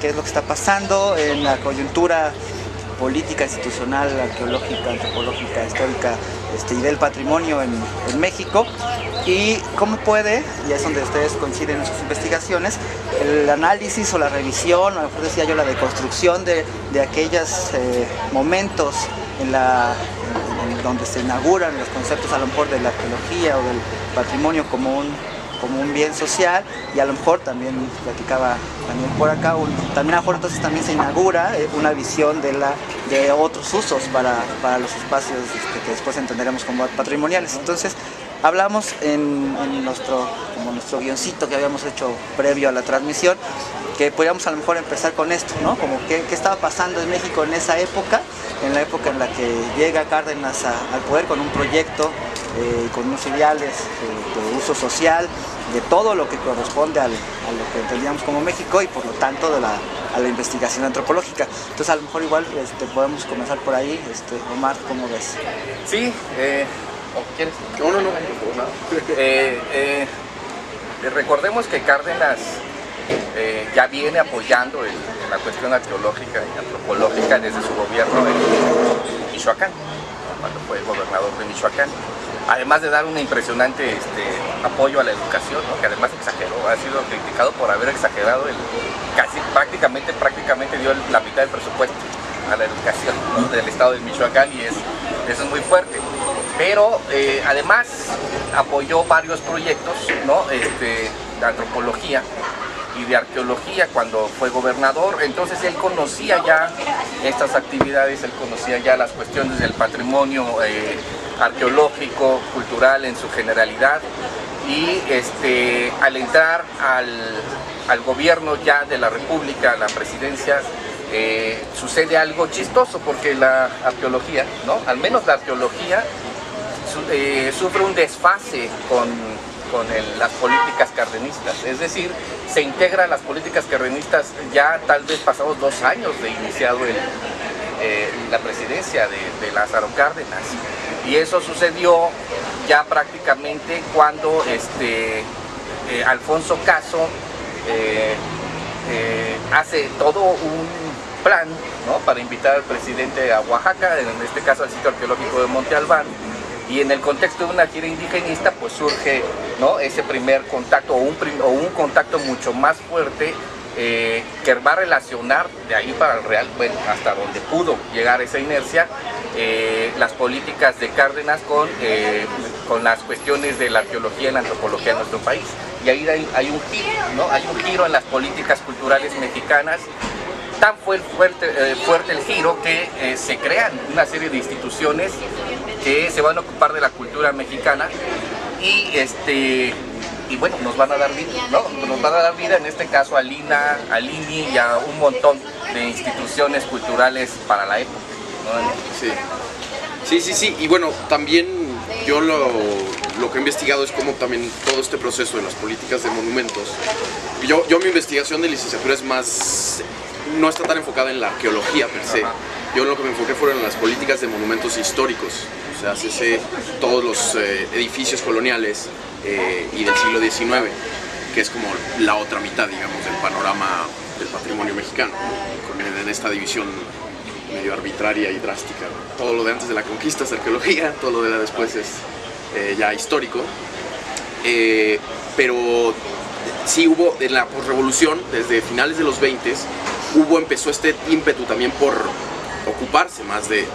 qué es lo que está pasando en la coyuntura política, institucional, arqueológica, antropológica, histórica y del patrimonio en México, y cómo puede, y es donde ustedes coinciden en sus investigaciones, el análisis o la revisión, a lo mejor decía yo la deconstrucción de aquellos momentos en donde se inauguran los conceptos a lo mejor de la arqueología o del patrimonio como un bien social, y a lo mejor también platicaba Daniel por acá, también a lo mejor entonces también se inaugura una visión de otros usos para los espacios que después entenderemos como patrimoniales. Entonces hablamos en nuestro guioncito que habíamos hecho previo a la transmisión, que podríamos a lo mejor empezar con esto, ¿no? Como qué estaba pasando en México en esa época, en la época en la que llega Cárdenas al poder con un proyecto, con unos ideales de uso social, de todo lo que corresponde a lo que entendíamos como México, y por lo tanto a la investigación antropológica. Entonces a lo mejor igual podemos comenzar por ahí. Omar, ¿cómo ves? Sí, ¿quieres? No. Recordemos que Cárdenas ya viene apoyando la cuestión arqueológica y antropológica desde su gobierno en Michoacán, cuando fue gobernador de Michoacán. Además de dar un impresionante apoyo a la educación, ¿no? Que además exageró, ha sido criticado por haber exagerado, prácticamente dio la mitad del presupuesto a la educación, ¿no? Del estado de Michoacán, y eso es muy fuerte. Pero además apoyó varios proyectos, ¿no? De antropología y de arqueología cuando fue gobernador. Entonces él conocía ya estas actividades, él conocía ya las cuestiones del patrimonio arqueológico, cultural en su generalidad, y al entrar al gobierno ya de la República, a la presidencia, sucede algo chistoso, porque la arqueología, ¿no? Al menos la arqueología sufre un desfase con las políticas cardenistas, es decir, se integra a las políticas cardenistas ya tal vez pasados 2 años de iniciado la presidencia de Lázaro Cárdenas, y eso sucedió ya prácticamente cuando Alfonso Caso hace todo un plan, ¿no? Para invitar al presidente a Oaxaca, en este caso al sitio arqueológico de Monte Albán. Y en el contexto de una gira indigenista, pues surge, ¿no? Ese primer contacto, o un contacto mucho más fuerte, que va a relacionar de ahí para el Real, bueno, hasta donde pudo llegar esa inercia, las políticas de Cárdenas con las cuestiones de la arqueología y la antropología en nuestro país. Y ahí hay un giro, ¿no? Hay un giro en las políticas culturales mexicanas. Tan fue fuerte el giro que se crean una serie de instituciones que se van a ocupar de la cultura mexicana, y bueno, nos van a dar vida, ¿no? Nos van a dar vida, en este caso al INA, al INI y a un montón de instituciones culturales para la época, ¿no? Sí, y bueno, también yo lo que he investigado es cómo también todo este proceso de las políticas de monumentos, yo mi investigación de licenciatura no está tan enfocada en la arqueología per se. Yo lo que me enfoqué fueron en las políticas de monumentos históricos, o sea, todos los edificios coloniales y del siglo XIX, que es como la otra mitad, digamos, del panorama del patrimonio mexicano, en esta división medio arbitraria y drástica. Todo lo de antes de la conquista es arqueología, todo lo de la después es ya histórico, pero sí hubo en la posrevolución, desde finales de los 20s, empezó este ímpetu también por ocuparse más de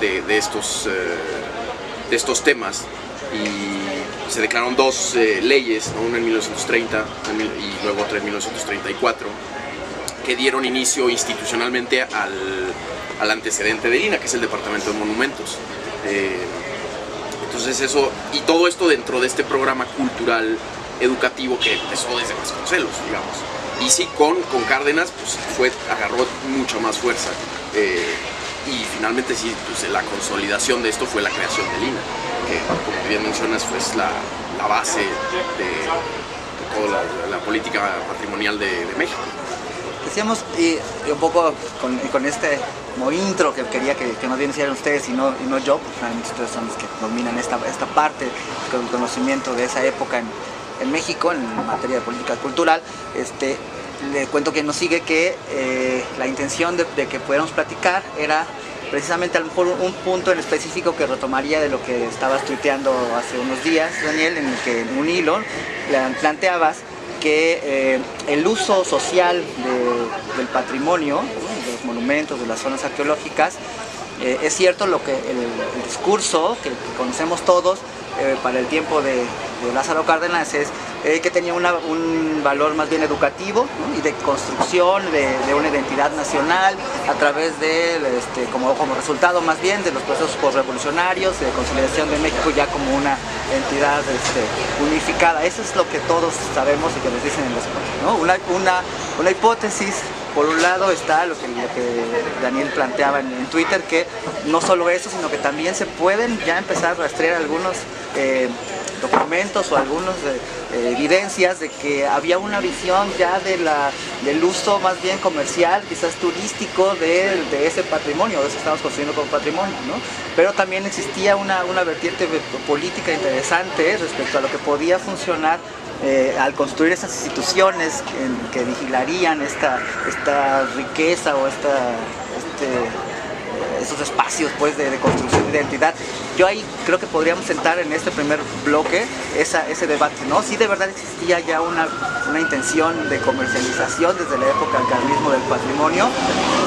estos temas, y se declararon 2 leyes, ¿no? Una en 1930 y luego otra en 1934, que dieron inicio institucionalmente al antecedente del INA, que es el Departamento de Monumentos. Entonces eso, y todo esto dentro de este programa cultural educativo que empezó desde Vasconcelos, digamos. Y sí, con Cárdenas pues agarró mucha más fuerza, y finalmente sí, pues, la consolidación de esto fue la creación del INA, que como bien mencionas pues la base de toda la política patrimonial de México. Decíamos, y un poco con este como intro que quería que más bien hicieran ustedes y no yo, porque realmente ustedes son los que dominan esta parte con el conocimiento de esa época en México en materia de política cultural, le cuento a quien nos sigue que la intención de que pudiéramos platicar era precisamente a lo mejor un punto en específico que retomaría de lo que estabas tuiteando hace unos días, Daniel, en el que en un hilo planteabas que el uso social del patrimonio, ¿no?, de los monumentos, de las zonas arqueológicas, es cierto lo que el discurso que conocemos todos para el tiempo de Lázaro Cárdenas es que tenía un valor más bien educativo, ¿no?, y de construcción de una identidad nacional a través de, como resultado más bien de los procesos postrevolucionarios, de consolidación de México ya como una entidad unificada. Eso es lo que todos sabemos y que nos dicen en la escuela, ¿no? Una hipótesis. Por un lado está lo que Daniel planteaba en Twitter, que no solo eso, sino que también se pueden ya empezar a rastrear algunos documentos o algunas evidencias de que había una visión ya del uso más bien comercial, quizás turístico de ese patrimonio, de eso estamos construyendo como patrimonio, ¿no? Pero también existía una vertiente política interesante respecto a lo que podía funcionar al construir esas instituciones que vigilarían esta riqueza o esos espacios pues de construcción de identidad. Yo ahí creo que podríamos sentar en este primer bloque ese debate, ¿no? Si de verdad existía ya una intención de comercialización desde la época del carlismo del patrimonio,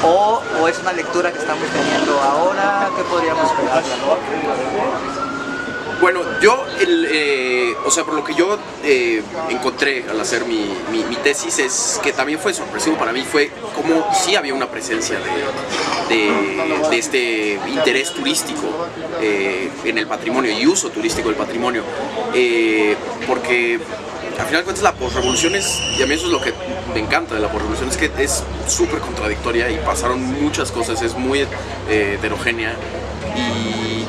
o es una lectura que estamos teniendo ahora. ¿Qué podríamos esperar, ¿no? Bueno, yo, o sea, por lo que yo encontré al hacer mi tesis, es que también fue sorpresivo para mí, fue como sí había una presencia de este interés turístico en el patrimonio y uso turístico del patrimonio, porque al final de cuentas la posrevolución y a mí eso es lo que me encanta de la posrevolución, es que es súper contradictoria y pasaron muchas cosas, es muy heterogénea. Y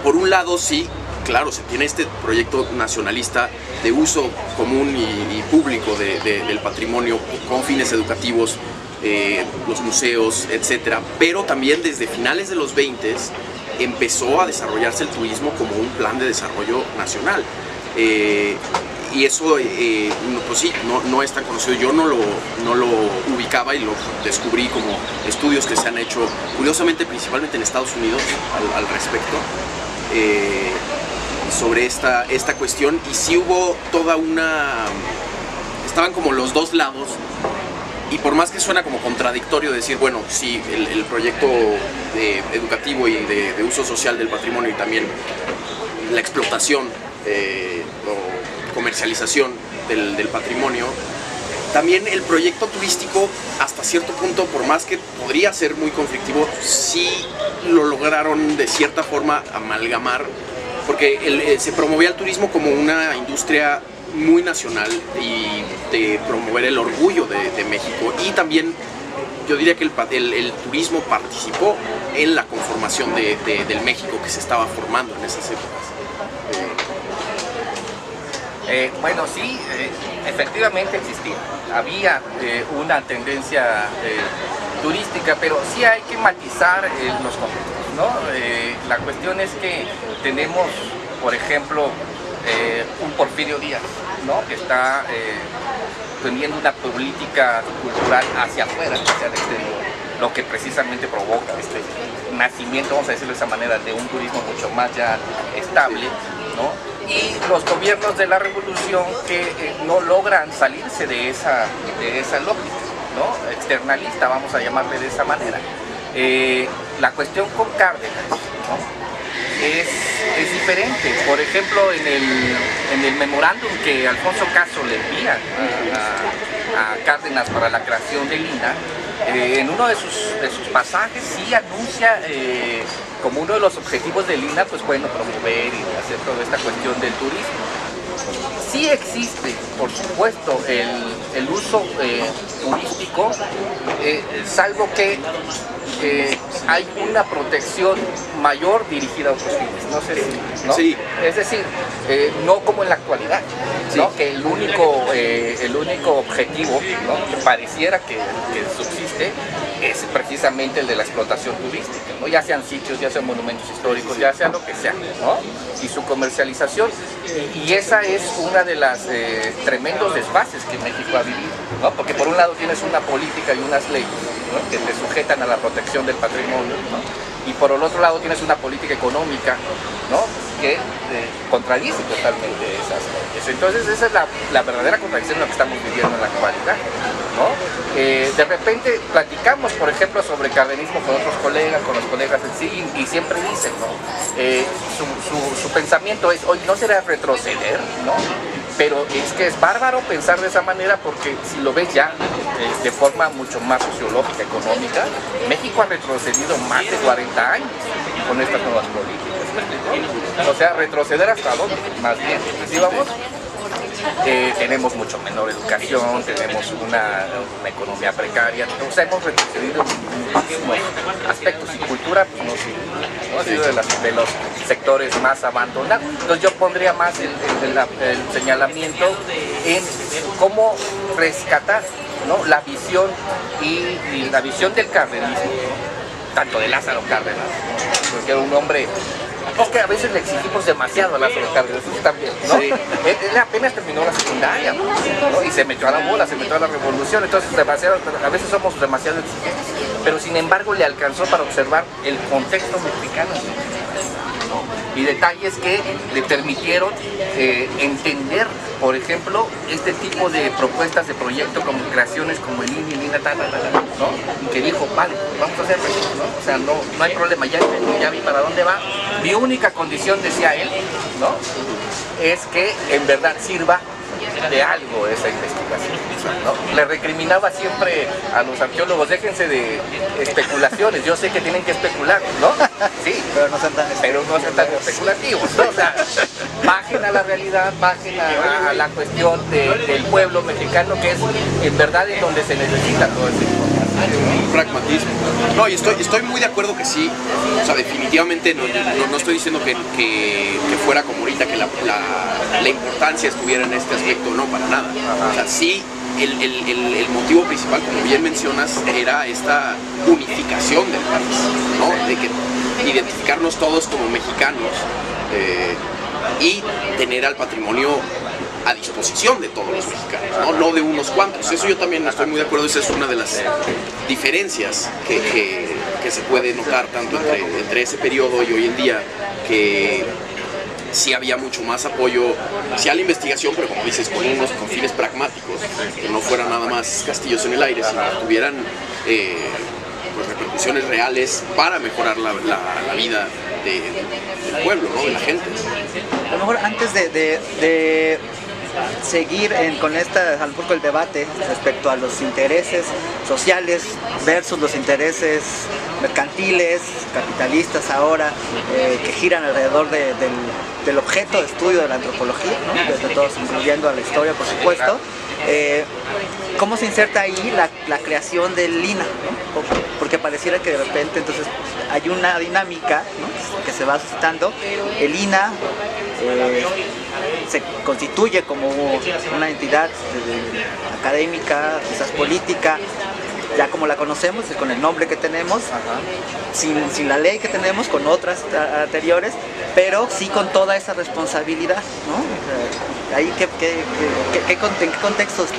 por un lado sí, claro, se tiene este proyecto nacionalista de uso común y público del patrimonio con fines educativos, los museos, etcétera, pero también desde finales de los 20 empezó a desarrollarse el turismo como un plan de desarrollo nacional. Y eso, pues sí, no es tan conocido. Yo no lo ubicaba y lo descubrí como estudios que se han hecho, curiosamente, principalmente en Estados Unidos al respecto. Sobre esta cuestión, y sí hubo estaban como los dos lados, y por más que suena como contradictorio decir, bueno, sí, el proyecto educativo y de uso social del patrimonio y también la explotación o comercialización del patrimonio, también el proyecto turístico hasta cierto punto, por más que podría ser muy conflictivo, sí lo lograron de cierta forma amalgamar, porque se promovía el turismo como una industria muy nacional y de promover el orgullo de México, y también yo diría que el turismo participó en la conformación del México que se estaba formando en esas épocas. Bueno, sí, efectivamente existía. Había una tendencia turística, pero sí hay que matizar los contextos, ¿no? La cuestión es que tenemos, por ejemplo, un Porfirio Díaz, ¿no?, que está teniendo una política cultural hacia afuera, hacia el exterior, lo que precisamente provoca este nacimiento, vamos a decirlo de esa manera, de un turismo mucho más ya estable, ¿no? Y los gobiernos de la revolución que no logran salirse de esa lógica, ¿no?, externalista, vamos a llamarle de esa manera. La cuestión con Cárdenas, ¿no?, es diferente. Por ejemplo, en el memorándum que Alfonso Caso le envía a Cárdenas para la creación del INAH, en uno de sus pasajes sí anuncia como uno de los objetivos del INAH, pues bueno, promover y hacer toda esta cuestión del turismo. Sí existe, por supuesto, el uso turístico, salvo que hay una protección mayor dirigida a otros fines, no sé si, ¿no? Sí. Es decir, no como en la actualidad, ¿no?, que el único objetivo, ¿no?, que pareciera que subsiste es precisamente el de la explotación turística, ¿no?, ya sean sitios, ya sean monumentos históricos, ya sea lo que sea, ¿no?, y su comercialización, y esa es una de las tremendos desfases que México ha vivido. ¿no? Porque por un lado tienes una política y unas leyes, ¿no? que te sujetan a la protección del patrimonio, ¿no? Y por el otro lado tienes una política económica, ¿no? que contradice totalmente esas leyes. Entonces esa es la verdadera contradicción en lo que estamos viviendo en la actualidad, ¿no? De repente platicamos, por ejemplo, sobre cardenismo con otros colegas, con los colegas en sí, y siempre dicen, ¿no? Su pensamiento es, oye, ¿no será retroceder? ¿no? Pero es que es bárbaro pensar de esa manera, porque si lo ves ya de forma mucho más sociológica, económica, México ha retrocedido más de 40 años con estas nuevas políticas, ¿no? O sea, retroceder hasta dónde, más bien, ¿sí vamos? Tenemos mucho menor educación, tenemos una economía precaria, o sea, hemos retrocedido en muchísimos aspectos, y cultura, pues no, sí, ¿no? Ha sido de los sectores más abandonados. Entonces yo pondría más el señalamiento en cómo rescatar, ¿no? la visión y la visión del cardenismo, ¿no? tanto de Lázaro Cárdenas, ¿no? porque era un hombre. Es que a veces le exigimos demasiado a Lázaro Cárdenas, eso también, ¿no? Sí. Él apenas terminó la secundaria, ¿no? y se metió a la bola, se metió a la revolución, entonces a veces somos demasiado exigentes, pero sin embargo le alcanzó para observar el contexto mexicano, ¿no? y detalles que le permitieron entender, por ejemplo, este tipo de propuestas de proyecto como creaciones como el INE, el INA, ¿no? Y que dijo, vale, vamos a hacerlo, ¿no? O sea, no hay problema, ya entendí, ya vi para dónde va. Mi única condición, decía él, ¿no? es que en verdad sirva de algo esa investigación, ¿no? Le recriminaba siempre a los arqueólogos, déjense de especulaciones, yo sé que tienen que especular, ¿no? Sí, pero no sean tan especulativos, ¿no? O sea, bajen a la realidad, bajen a la cuestión del pueblo mexicano, que es en verdad en donde se necesita todo ese un pragmatismo. No, y estoy muy de acuerdo que sí, o sea, definitivamente no estoy diciendo que fuera como ahorita, que la importancia estuviera en este aspecto, no, para nada. O sea, sí, el motivo principal, como bien mencionas, era esta unificación del país, ¿no? De que identificarnos todos como mexicanos y tener al patrimonio a disposición de todos los mexicanos, no de unos cuantos. Eso yo también estoy muy de acuerdo, esa es una de las diferencias que se puede notar tanto entre ese periodo y hoy en día, que sí había mucho más apoyo hacia la investigación, pero como dices, con fines pragmáticos, que no fueran nada más castillos en el aire, sino que tuvieran pues, repercusiones reales para mejorar la vida del pueblo, ¿no? de la gente. A lo mejor antes de seguir con el debate respecto a los intereses sociales versus los intereses mercantiles, capitalistas ahora, que giran alrededor del objeto de estudio de la antropología, ¿no? Desde todos, incluyendo a la historia, por supuesto. ¿Cómo se inserta ahí la creación del INA? ¿no? Porque pareciera que de repente entonces hay una dinámica, ¿no? que se va suscitando. El INA se constituye como una entidad académica, quizás política, ya como la conocemos, con el nombre que tenemos, sin la ley que tenemos, con otras anteriores, pero sí con toda esa responsabilidad, ¿no? Ahí, ¿en qué contextos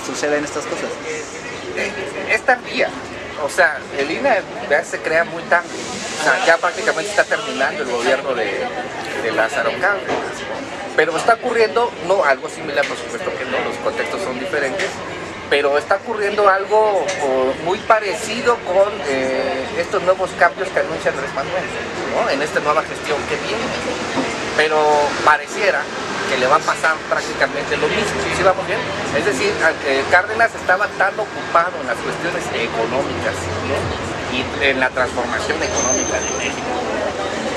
suceden estas cosas? Es tardía, o sea, el INA ya se crea muy tarde, o sea, ya prácticamente está terminando el gobierno de Lázaro Cárdenas, pero está ocurriendo, no algo similar, por supuesto que no, los contextos son diferentes, pero está ocurriendo algo muy parecido con estos nuevos cambios que anuncia Andrés Manuel, ¿no? En esta nueva gestión que viene, pero pareciera que le va a pasar prácticamente lo mismo, ¿sí vamos bien? Es decir, Cárdenas estaba tan ocupado en las cuestiones económicas, ¿no? y en la transformación económica de México,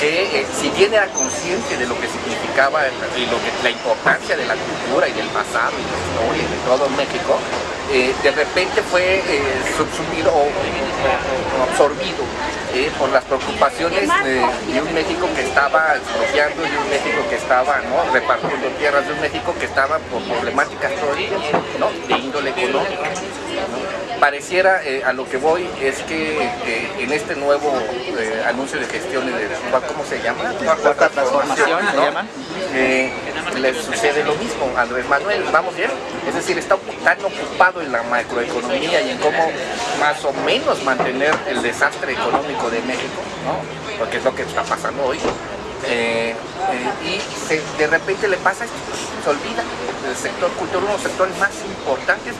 que si bien era consciente de lo que significaba y la importancia de la cultura y del pasado y la historia y de todo México, de repente fue subsumido o absorbido por las preocupaciones de un México que estaba expropiando, de un México que estaba, ¿no? repartiendo tierras, de un México que estaba por problemáticas todo el tiempo, ¿no? de índole económica, ¿no? Pareciera, a lo que voy, es que en este nuevo anuncio de gestiones, ¿cómo se llama? Cuarta transformación, ¿no? ¿se llaman? le sucede lo mismo a Andrés Manuel, ¿vamos bien? Es decir, está tan ocupado en la macroeconomía y en cómo más o menos mantener el desastre económico de México, ¿no? Porque es lo que está pasando hoy. De repente le pasa esto, se olvida del sector cultural, uno de los sectores más importantes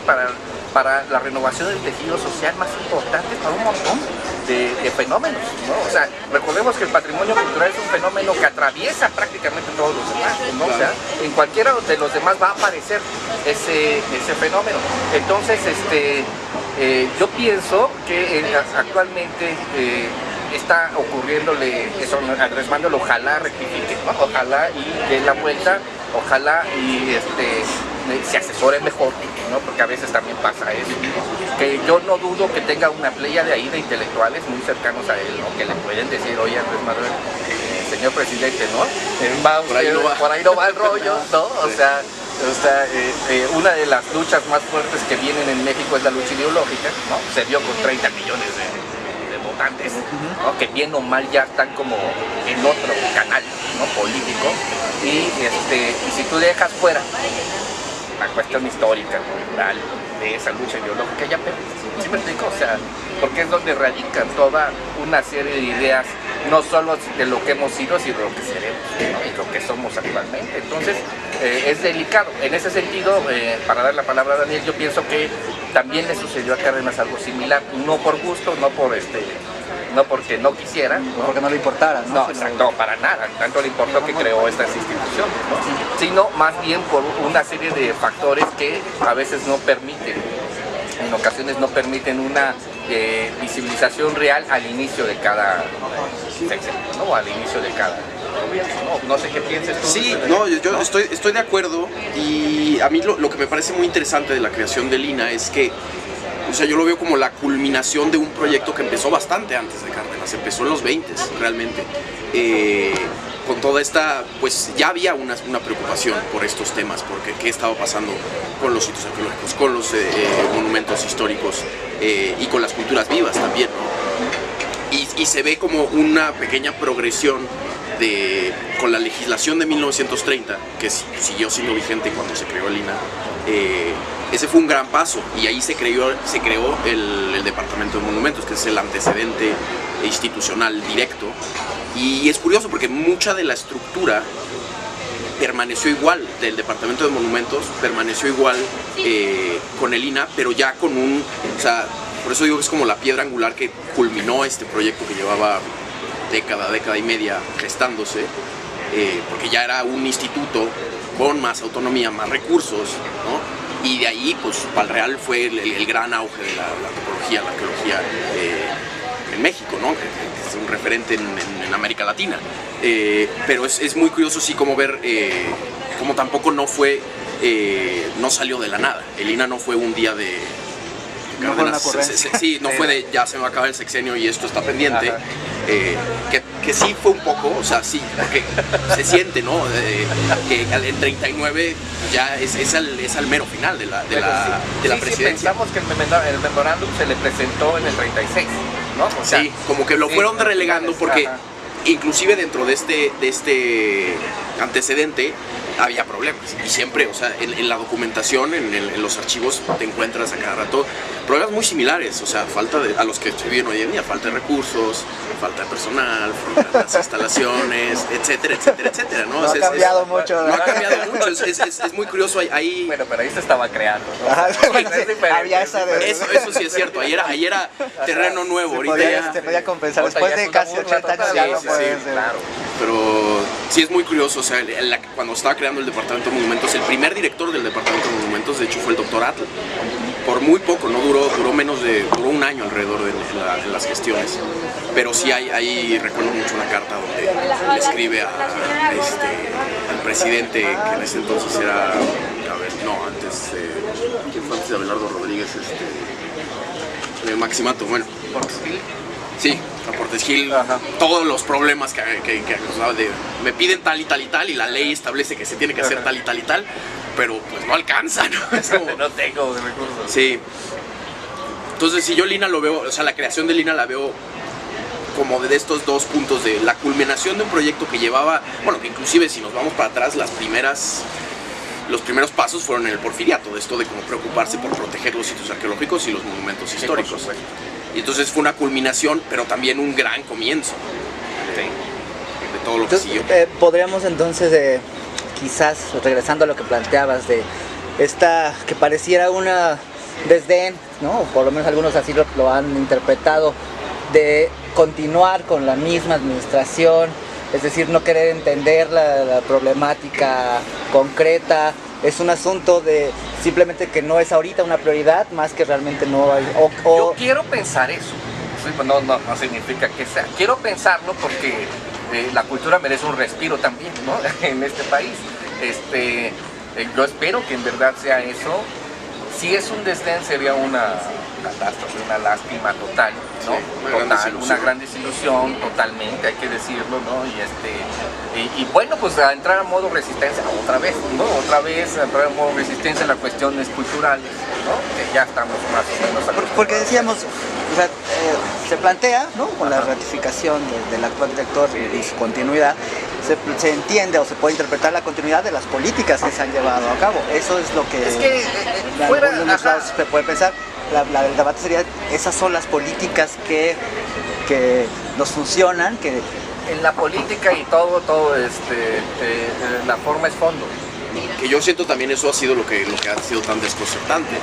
para la renovación del tejido social, más importantes para un montón de fenómenos, ¿no? O sea, recordemos que el patrimonio cultural es un fenómeno que atraviesa prácticamente todos los demás, ¿no? O sea, en cualquiera de los demás va a aparecer ese fenómeno. Entonces, yo pienso que actualmente está ocurriéndole eso a Andrés Manuel, ojalá rectifique, ¿no? Ojalá y dé la vuelta, ojalá y se asesore mejor, ¿no? Porque a veces también pasa eso, ¿no? Que yo no dudo que tenga una playa de ahí de intelectuales muy cercanos a él, ¿no? Que le pueden decir, oye, Andrés Manuel, señor presidente, ¿no? Por ahí no va el rollo, ¿no? O sea, una de las luchas más fuertes que vienen en México es la lucha ideológica, ¿no? Se vio con 30 millones de votantes, ¿no? Que bien o mal ya están como en otro canal, ¿no? Político, y si tú dejas fuera la cuestión histórica, cultural, de esa lucha ideológica, ya perdiste. ¿Sí me explico? O sea, porque es donde radican toda una serie de ideas, no solo de lo que hemos sido, sino de lo que seremos, ¿no? Y lo que somos actualmente. Entonces, es delicado. En ese sentido, para dar la palabra a Daniel, yo pienso que también le sucedió a Cárdenas algo similar, no por gusto, no porque no quisiera, ¿no? Porque no le importara, ¿no? No, exacto, para nada, tanto le importó que creó estas instituciones, ¿no? Sino más bien por una serie de factores que a veces no permiten, en ocasiones no permiten una visibilización real al inicio de cada sexenio, ¿no? Al inicio de cada gobierno, ¿no? No sé qué pienses tú. Sí, no, yo estoy de acuerdo, y a mí lo que me parece muy interesante de la creación del INAH es que, o sea, yo lo veo como la culminación de un proyecto que empezó bastante antes de Cárdenas, empezó en los 20 realmente. Con toda esta, pues ya había una preocupación por estos temas, porque qué estaba pasando con los sitios arqueológicos, con los monumentos históricos y con las culturas vivas también, ¿no? Y se ve como una pequeña progresión con la legislación de 1930, que siguió siendo vigente cuando se creó el INAH. Ese fue un gran paso, y ahí se creó el Departamento de Monumentos, que es el antecedente institucional directo. Y es curioso porque mucha de la estructura permaneció igual, del Departamento de Monumentos permaneció igual con el INAH, pero ya con o sea, por eso digo que es como la piedra angular que culminó este proyecto que llevaba década y media gestándose, porque ya era un instituto con más autonomía, más recursos, ¿no? Y de ahí, pues, Palreal fue el gran auge de la antropología, la arqueología en México, ¿no? Que es un referente en América Latina. Pero es muy curioso, sí, como ver cómo tampoco no salió de la nada. El INAH no fue un día de Cárdenas, sí, no fue de ya se me va a acabar el sexenio y esto está pendiente. Que sí fue un poco, o sea, sí, porque se siente, ¿no? Que en 39 ya es al mero final de la presidencia. Sí, pensamos que el memorándum se le presentó en el 36, ¿no? O sea, sí, como que lo fueron relegando porque inclusive dentro de este antecedente había problemas, y siempre, o sea, en la documentación, en los archivos te encuentras a cada rato problemas muy similares, o sea, a los que se viven hoy en día, falta de recursos, falta de personal, falta de las instalaciones, etcétera, ¿no? No ha cambiado mucho. No ha cambiado mucho, es muy curioso ahí. Bueno, pero ahí se estaba creando, ¿no? Había eso sí es cierto, ahí era terreno nuevo, ahorita se podía compensar, después de casi 80 años ya no puede ser. Claro. Pero sí es muy curioso, o sea, cuando estaba creando el Departamento de Monumentos, el primer director del Departamento de Monumentos, de hecho, fue el doctor Atl. Por muy poco, no duró duró un año alrededor de las gestiones. Pero sí recuerdo mucho una carta donde le escribe al presidente, que en ese entonces era, ¿quién fue antes de Abelardo Rodríguez? Maximato, bueno. Sí, a Portes Gil, todos los problemas que acusaba de me piden tal y tal y tal, y la ley establece que se tiene que hacer tal y tal y tal, pero pues no alcanza, ¿no? Es como, no tengo recursos. Sí. Entonces, si yo el INAH lo veo, o sea, la creación del INAH la veo como de estos dos puntos de la culminación de un proyecto que llevaba, bueno, que inclusive si nos vamos para atrás, los primeros pasos fueron en el porfiriato, de esto de cómo preocuparse por proteger los sitios arqueológicos y los monumentos históricos. Y entonces fue una culminación, pero también un gran comienzo de todo lo que siguió. Podríamos entonces, quizás, regresando a lo que planteabas, de esta que pareciera una desdén, ¿no? O por lo menos algunos así lo han interpretado, de continuar con la misma administración, es decir, no querer entender la problemática concreta. Es un asunto de simplemente que no es ahorita una prioridad, más que realmente no hay... Yo quiero pensar eso, no significa que sea. Quiero pensarlo porque la cultura merece un respiro también, ¿no? En este país. Yo espero que en verdad sea eso. Si es un desdén sería una catástrofe, una lástima total, ¿no? Sí, una gran desilusión, totalmente, hay que decirlo, ¿no? Y bueno, pues a entrar a modo resistencia otra vez, ¿no? Otra vez a entrar a modo resistencia en las cuestiones culturales, ¿no? Que ya estamos más o menos acostumbrados. Porque decíamos, o sea, se plantea, ¿no? Con la ratificación del actual director y su continuidad, se entiende o se puede interpretar la continuidad de las políticas que se han llevado a cabo. Eso es lo que, es que fuera, de algunos lados se puede pensar. El debate sería, esas son las políticas que nos funcionan, que en la política y todo la forma es fondo. Que yo siento también eso ha sido lo que ha sido tan desconcertante.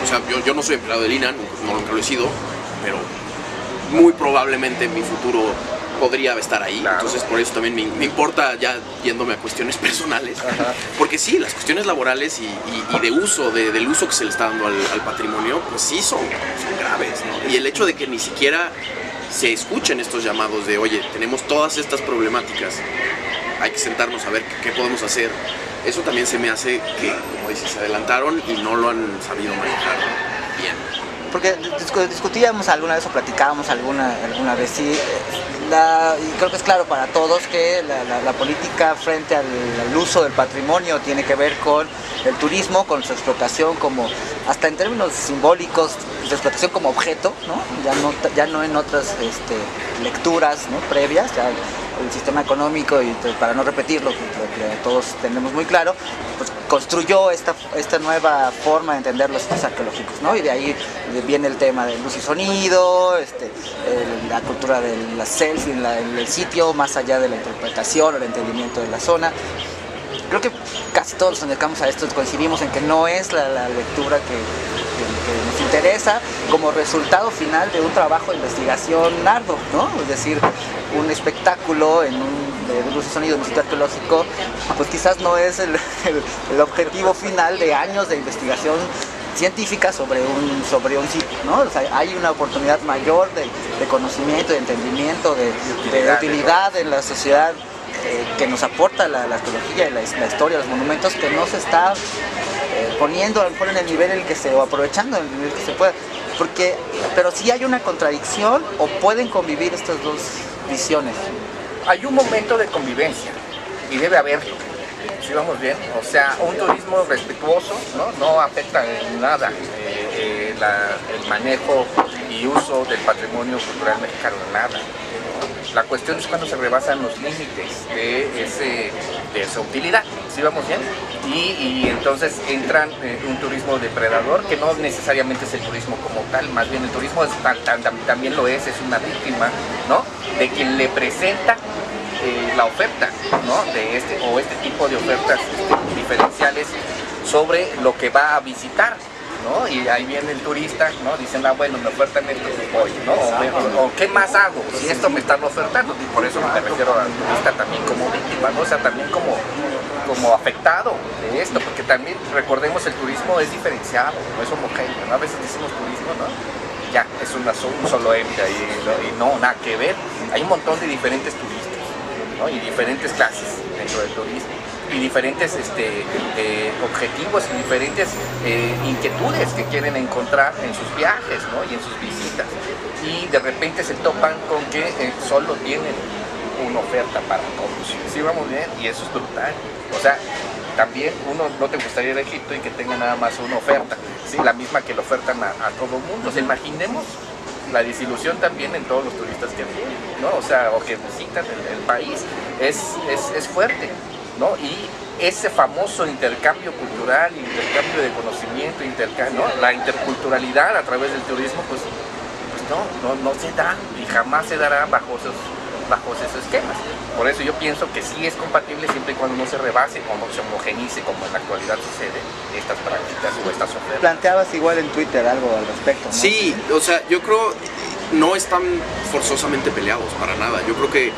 O sea, yo no soy empleado del INAH, nunca lo he sido, pero muy probablemente en mi futuro podría estar ahí, claro. Entonces por eso también me importa, ya yéndome a cuestiones personales. Ajá. Porque sí, las cuestiones laborales y de uso, del uso que se le está dando al patrimonio, pues sí son graves, ¿no? Y el hecho de que ni siquiera se escuchen estos llamados de, oye, tenemos todas estas problemáticas, hay que sentarnos a ver qué podemos hacer, eso también se me hace que, como dices, se adelantaron y no lo han sabido manejar bien. Porque discutíamos alguna vez o platicábamos alguna vez, sí, y creo que es claro para todos que la política frente al uso del patrimonio tiene que ver con el turismo, con su explotación como, hasta en términos simbólicos, su explotación como objeto, ¿no? Ya no en otras lecturas, ¿no? Previas, ya el sistema económico, y para no repetir lo que todos tenemos muy claro, pues construyó esta nueva forma de entender los sitios arqueológicos, ¿no? Y de ahí viene el tema de luz y sonido, la cultura de la selfie en el sitio, más allá de la interpretación o el entendimiento de la zona. Creo que casi todos nos acercamos a esto, coincidimos en que no es la lectura que nos interesa como resultado final de un trabajo de investigación arduo, ¿no? Es decir, un espectáculo de luz y sonido en un sitio arqueológico, pues quizás no es el objetivo final de años de investigación científica sobre un sitio, ¿no? O sea, hay una oportunidad mayor de conocimiento, de entendimiento, de utilidad en la sociedad que nos aporta la arqueología y la historia, los monumentos, que no se está poniendo a lo mejor en el nivel en el que o aprovechando en el nivel que se pueda. Pero sí hay una contradicción, o pueden convivir estas dos visiones. Hay un momento de convivencia y debe haberlo. ¿Sí vamos bien? O sea, un turismo respetuoso, no afecta en nada el manejo y uso del patrimonio cultural mexicano, nada. La cuestión es cuando se rebasan los límites de esa utilidad, ¿sí vamos bien? Y entonces entran un turismo depredador, que no necesariamente es el turismo como tal, más bien el turismo también lo es una víctima, ¿no? De quien le presenta la oferta, ¿no? De este tipo de ofertas diferenciales sobre lo que va a visitar, ¿no? Y ahí viene el turista, ¿no? Dicen, bueno, me ofertan esto, pues voy, ¿no? O ¿qué más hago si esto me están ofertando? Y por eso me refiero al turista también como víctima, ¿no? O sea, también como afectado de esto, porque también, recordemos, el turismo es diferenciado, no es homogéneo, ¿no? A veces decimos turismo, ¿no? Ya, es un solo ente ahí, ¿no? Y no, nada que ver. Hay un montón de diferentes turistas, ¿no? Y diferentes clases dentro del turismo, y diferentes objetivos y diferentes inquietudes que quieren encontrar en sus viajes, ¿no? Y en sus visitas, y de repente se topan con que solo tienen una oferta para todos. ¿Sí vamos bien? Y eso es brutal. O sea, también uno no te gustaría ir a Egipto y que tenga nada más una oferta, ¿sí? La misma que le ofertan a todo el mundo. O sea, imaginemos la desilusión también en todos los turistas que vienen, ¿no? O sea, o que visitan el país, es fuerte, ¿no? Y ese famoso intercambio cultural, intercambio de conocimiento, ¿no? La interculturalidad a través del turismo, pues no se da y jamás se dará bajo esos esquemas. Por eso yo pienso que sí es compatible siempre y cuando no se rebase o no se homogenice, como en la actualidad sucede, estas prácticas o estas ofertas. Planteabas igual en Twitter algo al respecto, ¿no? Sí, o sea, yo creo no están forzosamente peleados para nada. Yo creo que,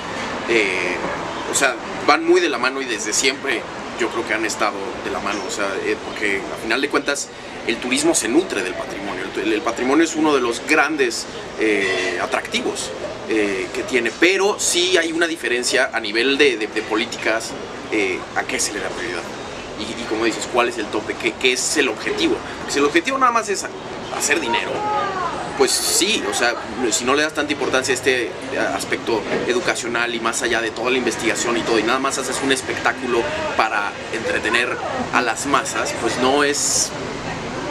o sea, van muy de la mano y desde siempre yo creo que han estado de la mano, o sea, porque a final de cuentas el turismo se nutre del patrimonio. El patrimonio es uno de los grandes atractivos que tiene, pero sí hay una diferencia a nivel de políticas, a qué se le da prioridad y como dices, cuál es el tope, qué es el objetivo. Porque si el objetivo nada más es hacer dinero, pues sí, o sea, si no le das tanta importancia a este aspecto educacional y más allá de toda la investigación y todo, y nada más haces un espectáculo para entretener a las masas, pues no es...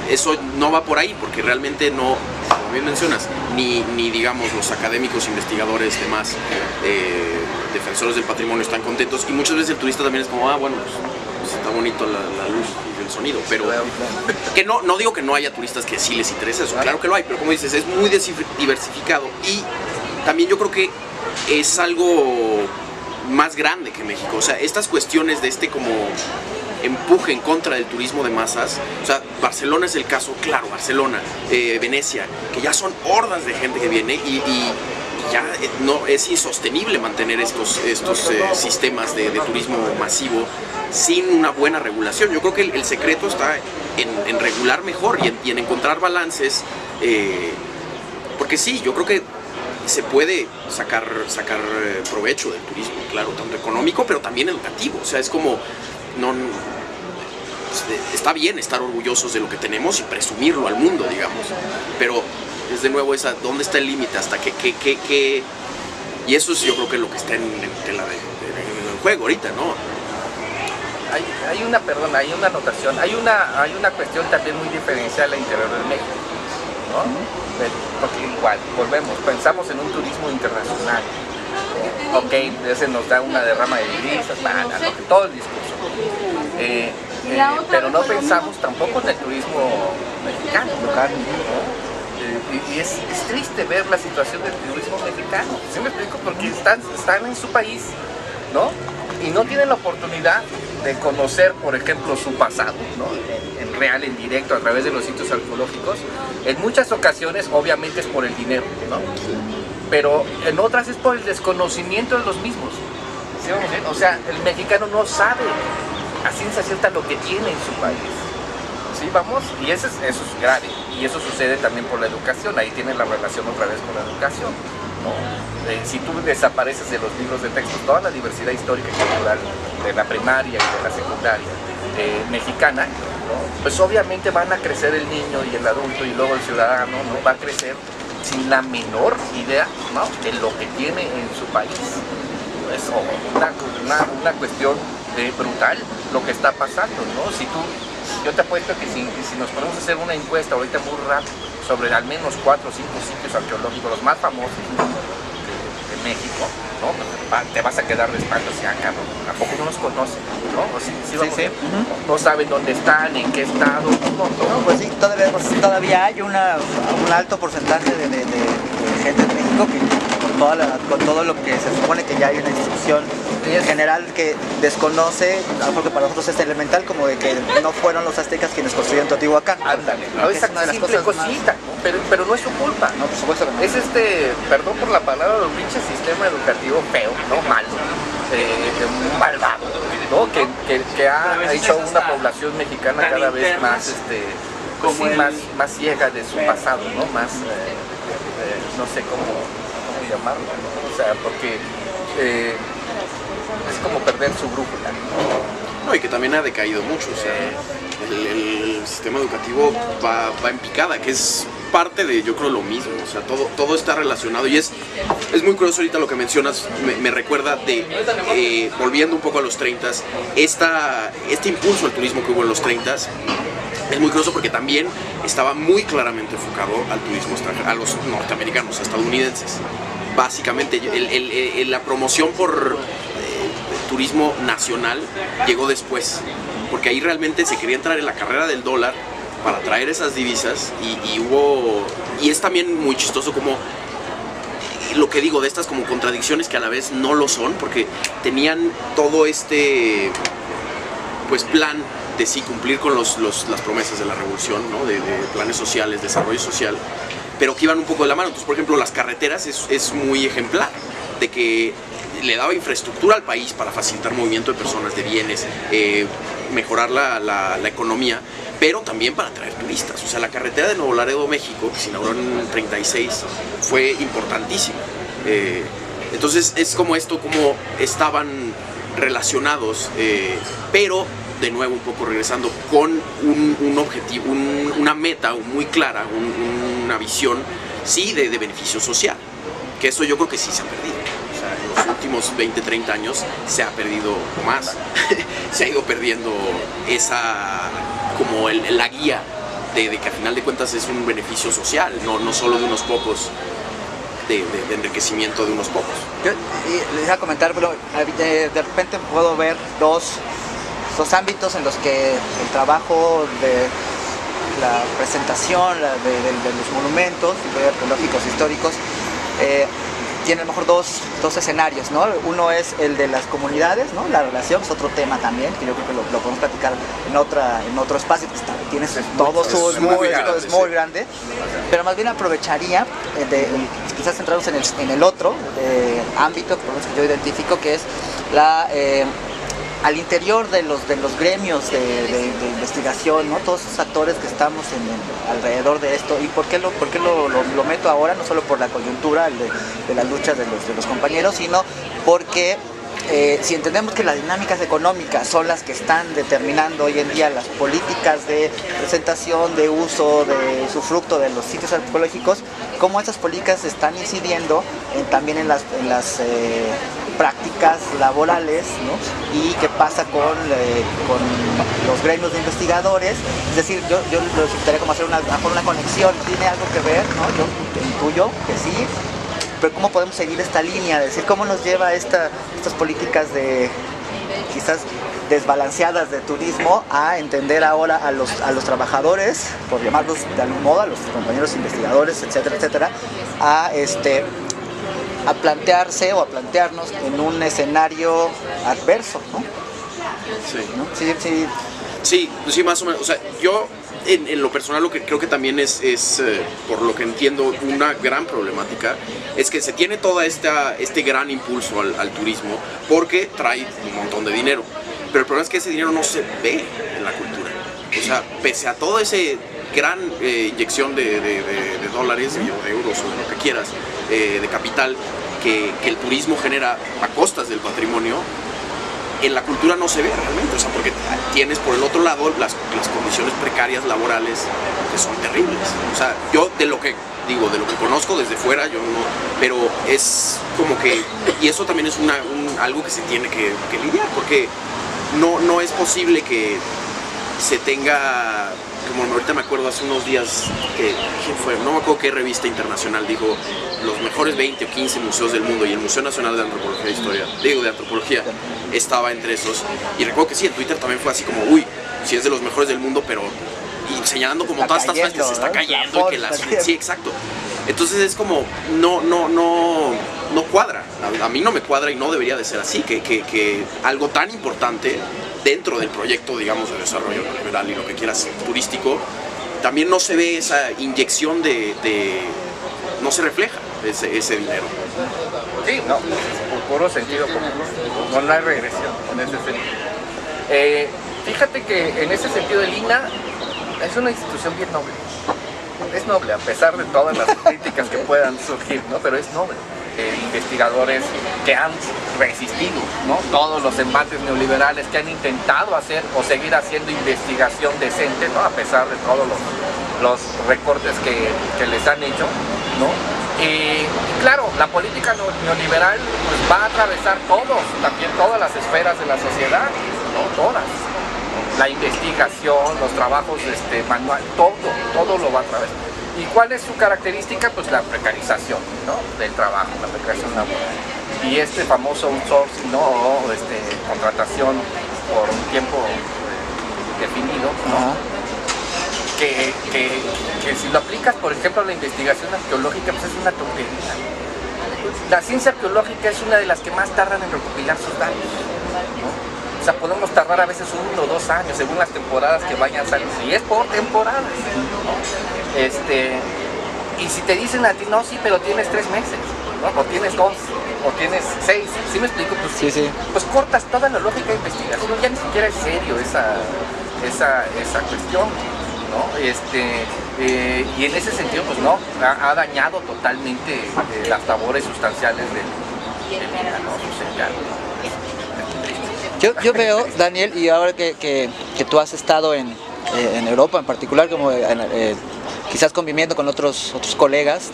Eso no va por ahí, porque realmente no, como bien mencionas, ni digamos los académicos, investigadores, demás, defensores del patrimonio están contentos, y muchas veces el turista también es como, bueno, pues está bonito la luz y el sonido, pero que no digo que no haya turistas que sí les interesa eso, claro que lo hay, pero como dices, es muy diversificado, y también yo creo que es algo más grande que México, o sea, estas cuestiones de este como empuje en contra del turismo de masas, o sea, Barcelona es el caso, claro, Barcelona, Venecia, que ya son hordas de gente que viene y ya no es insostenible mantener estos sistemas de turismo masivo sin una buena regulación. Yo creo que el secreto está en regular mejor y en encontrar balances, porque sí, yo creo que se puede sacar provecho del turismo, claro, tanto económico pero también educativo, o sea, es como está bien estar orgullosos de lo que tenemos y presumirlo al mundo, digamos, pero es de nuevo ¿dónde está el límite? Hasta qué y eso es yo creo que lo que está en tela de juego ahorita, ¿no? Hay una anotación, hay una cuestión también muy diferencial al interior de México, ¿no? Porque igual, pensamos en un turismo internacional, ok, ese nos da una derrama de divisas, todo el discurso, pero no pensamos tampoco en el turismo mexicano, local, ¿no? Y es triste ver la situación del turismo mexicano, ¿sí me explico? Porque están en su país, ¿no? Y no tienen la oportunidad de conocer, por ejemplo, su pasado, ¿no? En real, en directo, a través de los sitios arqueológicos. En muchas ocasiones, obviamente, es por el dinero, ¿no? Pero en otras es por el desconocimiento de los mismos. ¿Sí vamos bien? O sea, el mexicano no sabe a ciencia cierta lo que tiene en su país. ¿Sí vamos? Y eso es grave. Y eso sucede también por la educación. Ahí tiene la relación otra vez con la educación, ¿no? Si tú desapareces de los libros de texto toda la diversidad histórica y cultural de la primaria y de la secundaria mexicana, ¿no? Pues obviamente van a crecer el niño y el adulto y luego el ciudadano, ¿no? Va a crecer sin la menor idea, ¿no? De lo que tiene en su país. Es una cuestión brutal lo que está pasando, ¿no? Yo te apuesto que si nos ponemos a hacer una encuesta ahorita muy rápido sobre al menos 4 o 5 sitios arqueológicos, los más famosos de México, ¿no? Te vas a quedar de espaldas y cabrón, tampoco no los conocen, ¿no? Sí. No saben dónde están, en qué estado, un montón. No, pues sí, todavía hay un alto porcentaje de gente en México que con todo lo que se supone que ya hay una instrucción general que desconoce, porque para nosotros es elemental, como de que no fueron los aztecas quienes construyeron Teotihuacán. Ándale, es una de las cosas cosita, ¿no? Pero no es su culpa. No, por supuesto que no. Es perdón por la palabra, un pinche sistema educativo feo, ¿no? Malo, malvado, ¿no? Que ha hecho a una población mexicana cada vez más, pues sí, más ciega de su pasado, ¿no? Más, no sé cómo llamarlo, ¿no? O sea, porque es como perder su brújula. No, y que también ha decaído mucho, o sea, el sistema educativo va en picada, que es parte de, yo creo, lo mismo, o sea, todo está relacionado y es muy curioso ahorita lo que mencionas, me recuerda volviendo un poco a los 30s, este impulso al turismo que hubo en los 30s, es muy curioso porque también estaba muy claramente enfocado al turismo extranjero, a los norteamericanos, estadounidenses. Básicamente, la promoción por turismo nacional llegó después, porque ahí realmente se quería entrar en la carrera del dólar para traer esas divisas y es también muy chistoso como lo que digo de estas como contradicciones que a la vez no lo son, porque tenían todo este pues plan de sí cumplir con las promesas de la revolución, ¿no? de planes sociales, desarrollo social, pero que iban un poco de la mano. Entonces, por ejemplo, las carreteras es muy ejemplar de que le daba infraestructura al país para facilitar movimiento de personas, de bienes, mejorar la economía, pero también para atraer turistas. O sea, la carretera de Nuevo Laredo, México, que se inauguró en el 36, fue importantísima. Entonces es como esto, como estaban relacionados, pero de nuevo un poco regresando con un objetivo, una meta muy clara, una visión, sí, de beneficio social, que eso yo creo que sí se ha perdido. O sea, en los últimos 20, 30 años se ha perdido más, se ha ido perdiendo esa, como la guía de que al final de cuentas es un beneficio social, no solo de unos pocos, de enriquecimiento de unos pocos. Yo les iba a comentar, pero de repente puedo ver dos ámbitos en los que el trabajo de la presentación de los monumentos arqueológicos históricos tiene a lo mejor dos escenarios, ¿no? Uno es el de las comunidades, ¿no? La relación es otro tema también, que yo creo que lo podemos platicar en otro espacio, que tiene todo su... Es muy grande, pero más bien aprovecharía quizás centrarnos en el otro ámbito, por lo menos que yo identifico, que es al interior de los gremios de investigación, ¿no? Todos esos actores que estamos alrededor de esto. ¿Y por qué lo meto ahora? No solo por la coyuntura de la lucha de los compañeros, sino porque si entendemos que las dinámicas económicas son las que están determinando hoy en día las políticas de presentación, de uso, de usufructo de los sitios arqueológicos, cómo esas políticas están incidiendo también en las prácticas laborales, ¿no? Y qué pasa con los gremios de investigadores. Es decir, yo lo necesitaría como hacer una conexión. ¿Tiene algo que ver? ¿No? Yo intuyo que sí, pero ¿cómo podemos seguir esta línea? Es decir, ¿cómo nos lleva estas políticas de quizás desbalanceadas de turismo a entender ahora a los trabajadores, por llamarlos de algún modo, a los compañeros investigadores, etcétera, etcétera, a plantearse o a plantearnos en un escenario adverso, ¿no? Sí. Sí. Sí, más o menos. O sea, yo en lo personal lo que creo que también es por lo que entiendo, una gran problemática es que se tiene todo este gran impulso al turismo porque trae un montón de dinero. Pero el problema es que ese dinero no se ve en la cultura. O sea, pese a toda esa gran inyección de dólares o de euros o de lo que quieras, de capital que el turismo genera a costas del patrimonio, en la cultura no se ve realmente. O sea, porque tienes por el otro lado las condiciones precarias laborales que son terribles. O sea, yo de lo que digo, de lo que conozco desde fuera, yo no, pero es como que, y eso también es algo que se tiene que lidiar, porque no es posible que se tenga, como ahorita me acuerdo hace unos días, ¿quién fue? No me acuerdo qué revista internacional dijo los mejores 20 o 15 museos del mundo, y el Museo Nacional de Antropología e Historia, de Antropología, estaba entre esos, y recuerdo que sí, en Twitter también fue así como, uy, sí es de los mejores del mundo, pero y señalando como todas estas fuentes, se está cayendo, y que sí, exacto. Entonces es como, no cuadra, a mí no me cuadra y no debería de ser así, que algo tan importante dentro del proyecto, digamos, de desarrollo neoliberal y lo que quieras turístico, también no se ve esa inyección no se refleja ese dinero. Sí, no, por puro sentido común, no hay regresión en ese sentido. Fíjate que en ese sentido el INAH es una institución bien noble. Es noble, a pesar de todas las críticas que puedan surgir, ¿no? Pero es noble. Investigadores que han resistido, ¿no? Todos los embates neoliberales, que han intentado hacer o seguir haciendo investigación decente, ¿no? A pesar de todos los recortes que les han hecho, ¿no? Y claro, la política neoliberal pues, va a atravesar también todas las esferas de la sociedad, ¿no? Todas. la investigación, los trabajos manual, todo lo va a través. ¿Y cuál es su característica? Pues la precarización, ¿no?, del trabajo, la precarización laboral. Y este famoso outsourcing, ¿no?, o contratación por un tiempo definido, ¿no?, que si lo aplicas, por ejemplo, a la investigación arqueológica, pues es una tontería. La ciencia arqueológica es una de las que más tardan en recopilar sus datos, ¿no? O sea, podemos tardar a veces 1 o 2 años según las temporadas que vayan saliendo, y es por temporadas, ¿no? Y si te dicen a ti, no, sí, pero tienes 3 meses, ¿no?, o tienes 2, o tienes 6, ¿sí me explico? Pues, Sí. Pues cortas toda la lógica de investigación, ya ni siquiera es serio esa cuestión, ¿no? Y en ese sentido, pues no, ha dañado totalmente las labores sustanciales del INAH, ¿no? O sea, ya, Yo veo, Daniel, y ahora que tú has estado en Europa en particular, como quizás conviviendo con otros colegas,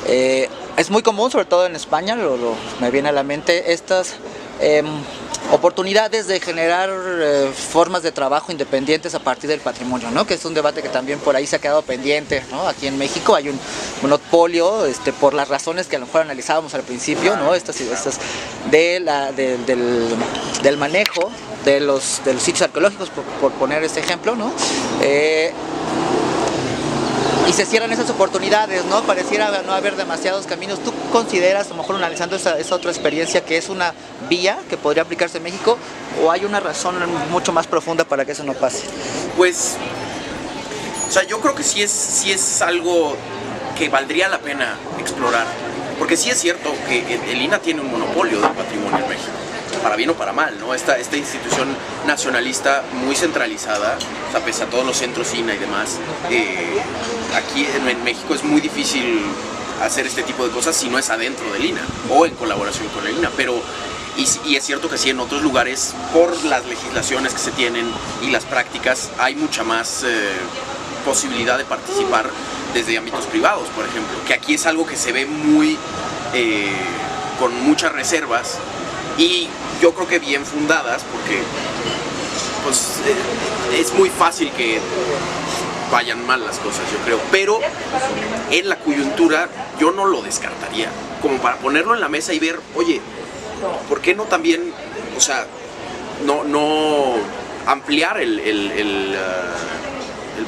es muy común, sobre todo en España, me viene a la mente estas oportunidades de generar formas de trabajo independientes a partir del patrimonio, ¿no?, que es un debate que también por ahí se ha quedado pendiente, ¿no? Aquí en México hay un monopolio por las razones que a lo mejor analizábamos al principio, ¿no?, estas del manejo de los sitios arqueológicos, por poner este ejemplo, ¿no? Y se cierran esas oportunidades, ¿no? Pareciera no haber demasiados caminos. ¿Tú consideras, a lo mejor analizando esa otra experiencia, que es una vía que podría aplicarse en México, o hay una razón mucho más profunda para que eso no pase? Pues, o sea, yo creo que sí es algo que valdría la pena explorar, porque sí es cierto que el INAH tiene un monopolio del patrimonio en México, para bien o para mal, ¿no? Esta institución nacionalista muy centralizada, o sea, pese a todos los centros INAH y demás, aquí en México es muy difícil hacer este tipo de cosas si no es adentro del INAH o en colaboración con el INAH, pero y es cierto que sí, en otros lugares, por las legislaciones que se tienen y las prácticas, hay mucha más posibilidad de participar desde ámbitos privados, por ejemplo, que aquí es algo que se ve muy con muchas reservas, y yo creo que bien fundadas, porque pues es muy fácil que vayan mal las cosas, yo creo, pero en la coyuntura yo no lo descartaría, como para ponerlo en la mesa y ver, oye, ¿por qué no también, o sea, no ampliar el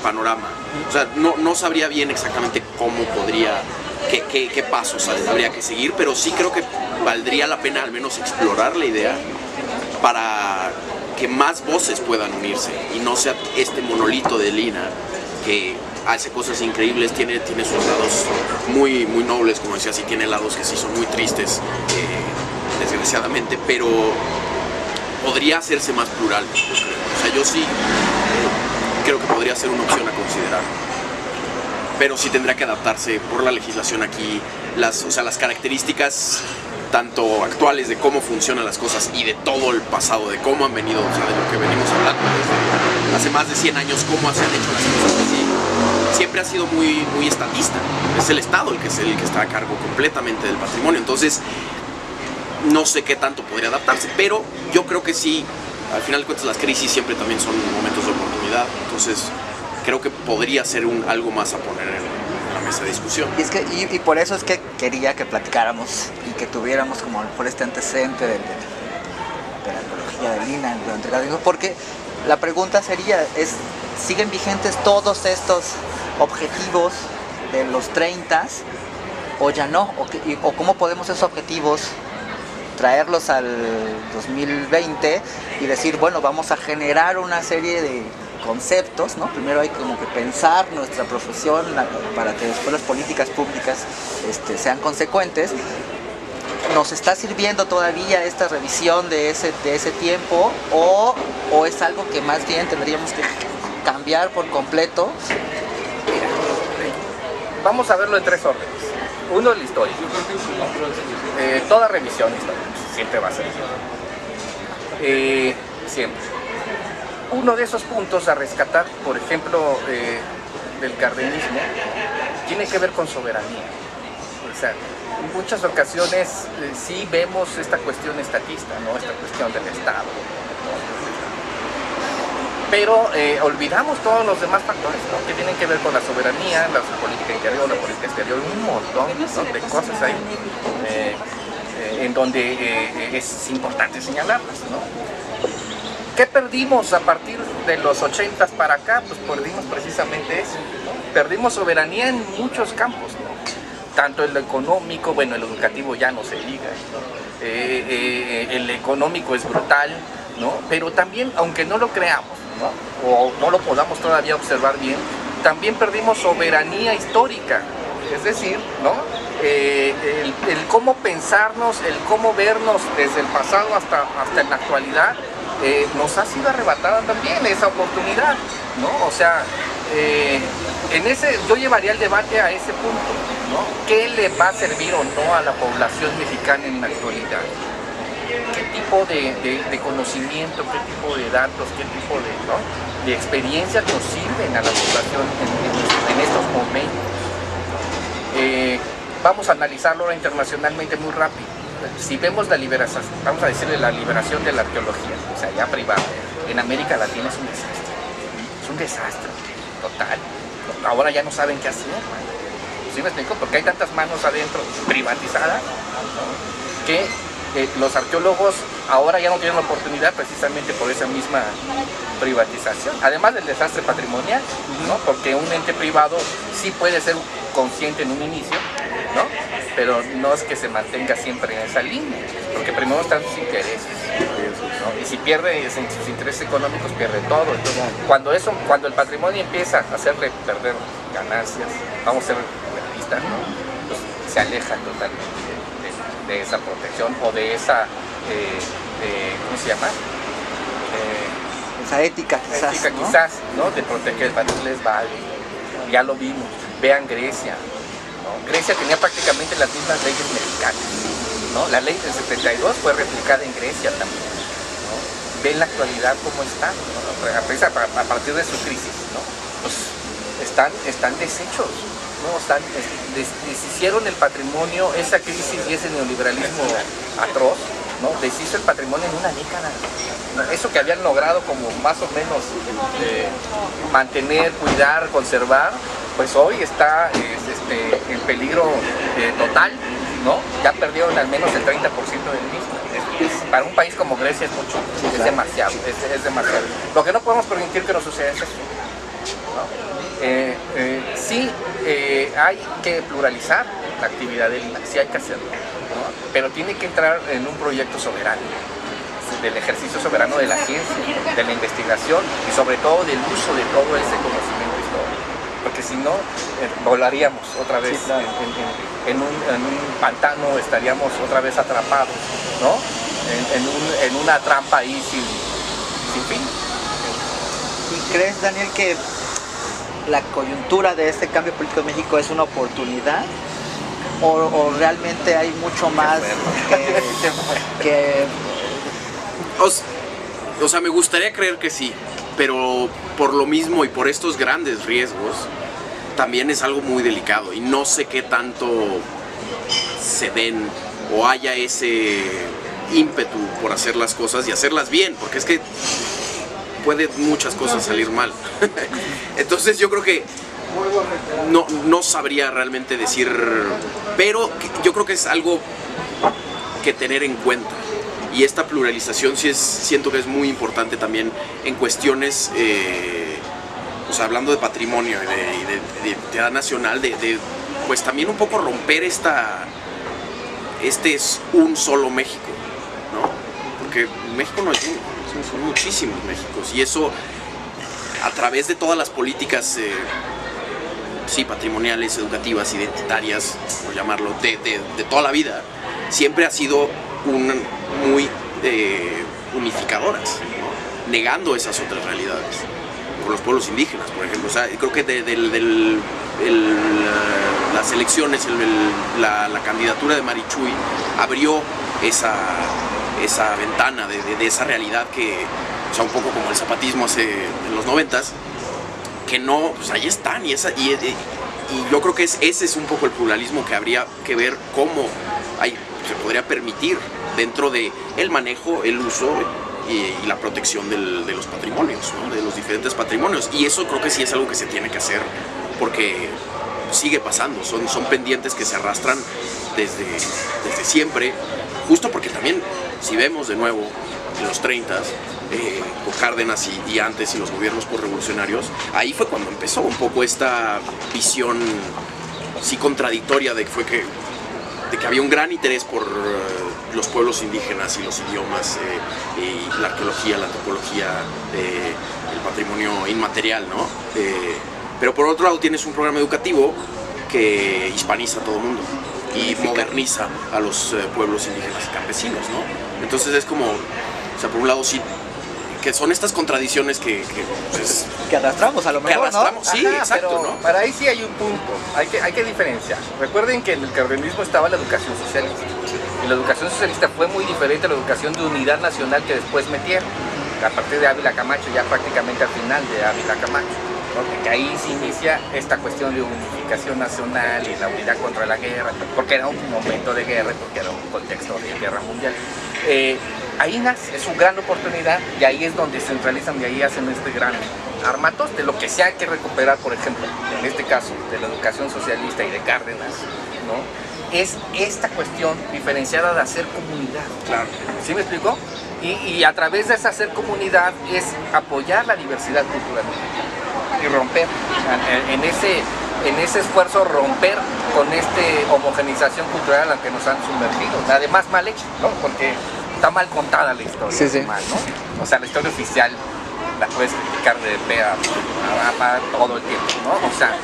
panorama? O sea, no sabría bien exactamente cómo podría, qué pasos habría que seguir, pero sí creo que valdría la pena al menos explorar la idea para que más voces puedan unirse y no sea este monolito de INAH que hace cosas increíbles, tiene sus lados muy, muy nobles, como decía, sí tiene lados que sí son muy tristes, desgraciadamente, pero podría hacerse más plural, yo creo. O sea, yo sí creo que podría ser una opción a considerar, pero sí tendría que adaptarse por la legislación aquí, las características tanto actuales de cómo funcionan las cosas y de todo el pasado, de cómo han venido, o sea, de lo que venimos hablando desde hace más de 100 años, cómo se han hecho las cosas así. Siempre ha sido muy, muy estatista, es el Estado el que está a cargo completamente del patrimonio, entonces no sé qué tanto podría adaptarse, pero yo creo que sí, al final de cuentas las crisis siempre también son momentos de oportunidad, entonces creo que podría ser algo más a poner en la mesa de discusión. Y por eso es que quería que platicáramos y que tuviéramos como por este antecedente de la arqueología del INAH durante el año, porque la pregunta sería, ¿siguen vigentes todos estos objetivos de los 30 o ya no? ¿O cómo podemos esos objetivos traerlos al 2020 y decir, bueno, vamos a generar una serie de conceptos, ¿no? Primero hay como que pensar nuestra profesión para que después las políticas públicas sean consecuentes. ¿Nos está sirviendo todavía esta revisión de ese tiempo o es algo que más bien tendríamos que cambiar por completo? Mira, vamos a verlo en 3 órdenes. Uno es la historia. Toda revisión histórica siempre va a ser siempre. Uno de esos puntos a rescatar, por ejemplo, del cardenismo, tiene que ver con soberanía. O sea, en muchas ocasiones sí vemos esta cuestión estatista, ¿no? Esta cuestión del Estado, ¿no? pero olvidamos todos los demás factores, ¿no? Que tienen que ver con la soberanía, la política interior, la política exterior, un montón, ¿no? De cosas ahí en donde es importante señalarlas, ¿no? ¿Qué perdimos a partir de los 80s para acá? Pues perdimos precisamente eso, ¿no? Perdimos soberanía en muchos campos, ¿no? Tanto el económico, bueno, el educativo ya no se diga, ¿no? El económico es brutal, ¿no? Pero también, aunque no lo creamos, ¿no? O no lo podamos todavía observar bien, también perdimos soberanía histórica, es decir, ¿no? El cómo pensarnos, el cómo vernos desde el pasado hasta en la actualidad, nos ha sido arrebatada también esa oportunidad, ¿no? O sea, yo llevaría el debate a ese punto, ¿no? ¿Qué le va a servir o no a la población mexicana en la actualidad? ¿Qué tipo de conocimiento, qué tipo de datos, qué tipo de experiencias nos sirven a la población en estos momentos? Vamos a analizarlo ahora internacionalmente muy rápido. Si vemos la liberación, vamos a decirle la liberación de la arqueología, o sea, ya privada, en América Latina es un desastre total. Ahora ya no saben qué hacer, ¿no? ¿Sí me explico? Porque hay tantas manos adentro privatizadas, ¿no? Que los arqueólogos ahora ya no tienen la oportunidad precisamente por esa misma privatización, además del desastre patrimonial, ¿no? Porque un ente privado sí puede ser consciente en un inicio, ¿no? Pero no es que se mantenga siempre en esa línea, porque primero están sus intereses, ¿no? Y si pierde en sus intereses económicos, pierde todo. Entonces, cuando el patrimonio empieza a hacerle perder ganancias, vamos a ser realistas, ¿no? Pues se alejan totalmente de esa protección o de esa, ¿cómo se llama? Esa ética quizás, ética, ¿no? quizás, ¿no? De proteger el patrimonio les vale. Ya lo vimos. Vean Grecia, ¿no? Grecia tenía prácticamente las mismas leyes mexicanas, ¿no? La ley del 72 fue replicada en Grecia también, ¿no? Ven la actualidad cómo está, ¿no? A partir de su crisis, ¿no? Pues están deshechos, ¿no? Deshicieron el patrimonio, esa crisis y ese neoliberalismo atroz, ¿no? Deshizo el patrimonio en una década, ¿no? Eso que habían logrado como más o menos mantener, cuidar, conservar, pues hoy está en peligro total, ¿no? Ya perdieron al menos el 30% del mismo. Para un país como Grecia es mucho, es demasiado, es demasiado. Lo que no podemos permitir que nos suceda es eso, ¿no? Sí, hay que pluralizar la actividad del INAH, sí hay que hacerlo, ¿no? Pero tiene que entrar en un proyecto soberano, del ejercicio soberano de la ciencia, de la investigación y sobre todo del uso de todo ese conocimiento histórico, porque si no, volaríamos otra vez, sí, claro, en un pantano, estaríamos otra vez atrapados, ¿no? En una trampa ahí sin fin. ¿Y crees, Daniel, que la coyuntura de este cambio político en México es una oportunidad o realmente hay mucho más que... O sea, me gustaría creer que sí, pero por lo mismo y por estos grandes riesgos también es algo muy delicado y no sé qué tanto se den o haya ese ímpetu por hacer las cosas y hacerlas bien, porque es que puede muchas cosas salir mal. Entonces yo creo que no sabría realmente decir, pero yo creo que es algo que tener en cuenta. Y esta pluralización sí siento que es muy importante también en cuestiones, o sea, hablando de patrimonio y de identidad nacional, pues también un poco romper este es un solo México, ¿no? Porque México no es uno, son muchísimos Méxicos y eso a través de todas las políticas sí, patrimoniales, educativas, identitarias, por llamarlo, de toda la vida, siempre ha sido muy unificadoras, ¿no? Negando esas otras realidades, con los pueblos indígenas, por ejemplo. O sea, creo que las elecciones, la candidatura de Marichuy abrió esa ventana de esa realidad que, o sea, un poco como el zapatismo en los 90s, que no, pues ahí están, y yo creo que ese es un poco el pluralismo que habría que ver cómo se podría permitir dentro de el manejo, el uso y la protección de los patrimonios, ¿no? De los diferentes patrimonios. Y eso creo que sí es algo que se tiene que hacer porque sigue pasando, son pendientes que se arrastran desde siempre, justo porque también, si vemos de nuevo en los 30s, con Cárdenas y antes y los gobiernos postrevolucionarios, ahí fue cuando empezó un poco esta visión sí contradictoria de que había un gran interés por los pueblos indígenas y los idiomas y la arqueología, la antropología, el patrimonio inmaterial, ¿no? Pero por otro lado tienes un programa educativo que hispaniza a todo el mundo y moderniza a los pueblos indígenas y campesinos, ¿no? Entonces es como, o sea, por un lado sí, que son estas contradicciones que arrastramos a lo mejor, ¿no? Sí, ajá, exacto, pero ¿no? Para ahí sí hay un punto, hay que diferenciar. Recuerden que en el cardenismo estaba la educación socialista. Y la educación socialista fue muy diferente a la educación de unidad nacional que después metieron, a partir de Ávila Camacho, ya prácticamente al final de Ávila Camacho, ¿no? Que ahí se inicia esta cuestión de unificación nacional y la unidad contra la guerra, porque era un momento de guerra, porque era un contexto de guerra mundial. Ahí nace, es una gran oportunidad y ahí es donde centralizan y ahí hacen este gran armatos de lo que se hay que recuperar, por ejemplo, en este caso, de la educación socialista y de Cárdenas, ¿no? Es esta cuestión diferenciada de hacer comunidad. Claro. ¿Sí me explico? Y a través de ese hacer comunidad es apoyar la diversidad cultural y romper en ese esfuerzo, romper con esta homogenización cultural a la que nos han sumergido, además mal hecha, ¿no? Porque está mal contada la historia, sí. mal, ¿no? O sea, la historia oficial la puedes criticar de pe a todo el tiempo, ¿no? O sea,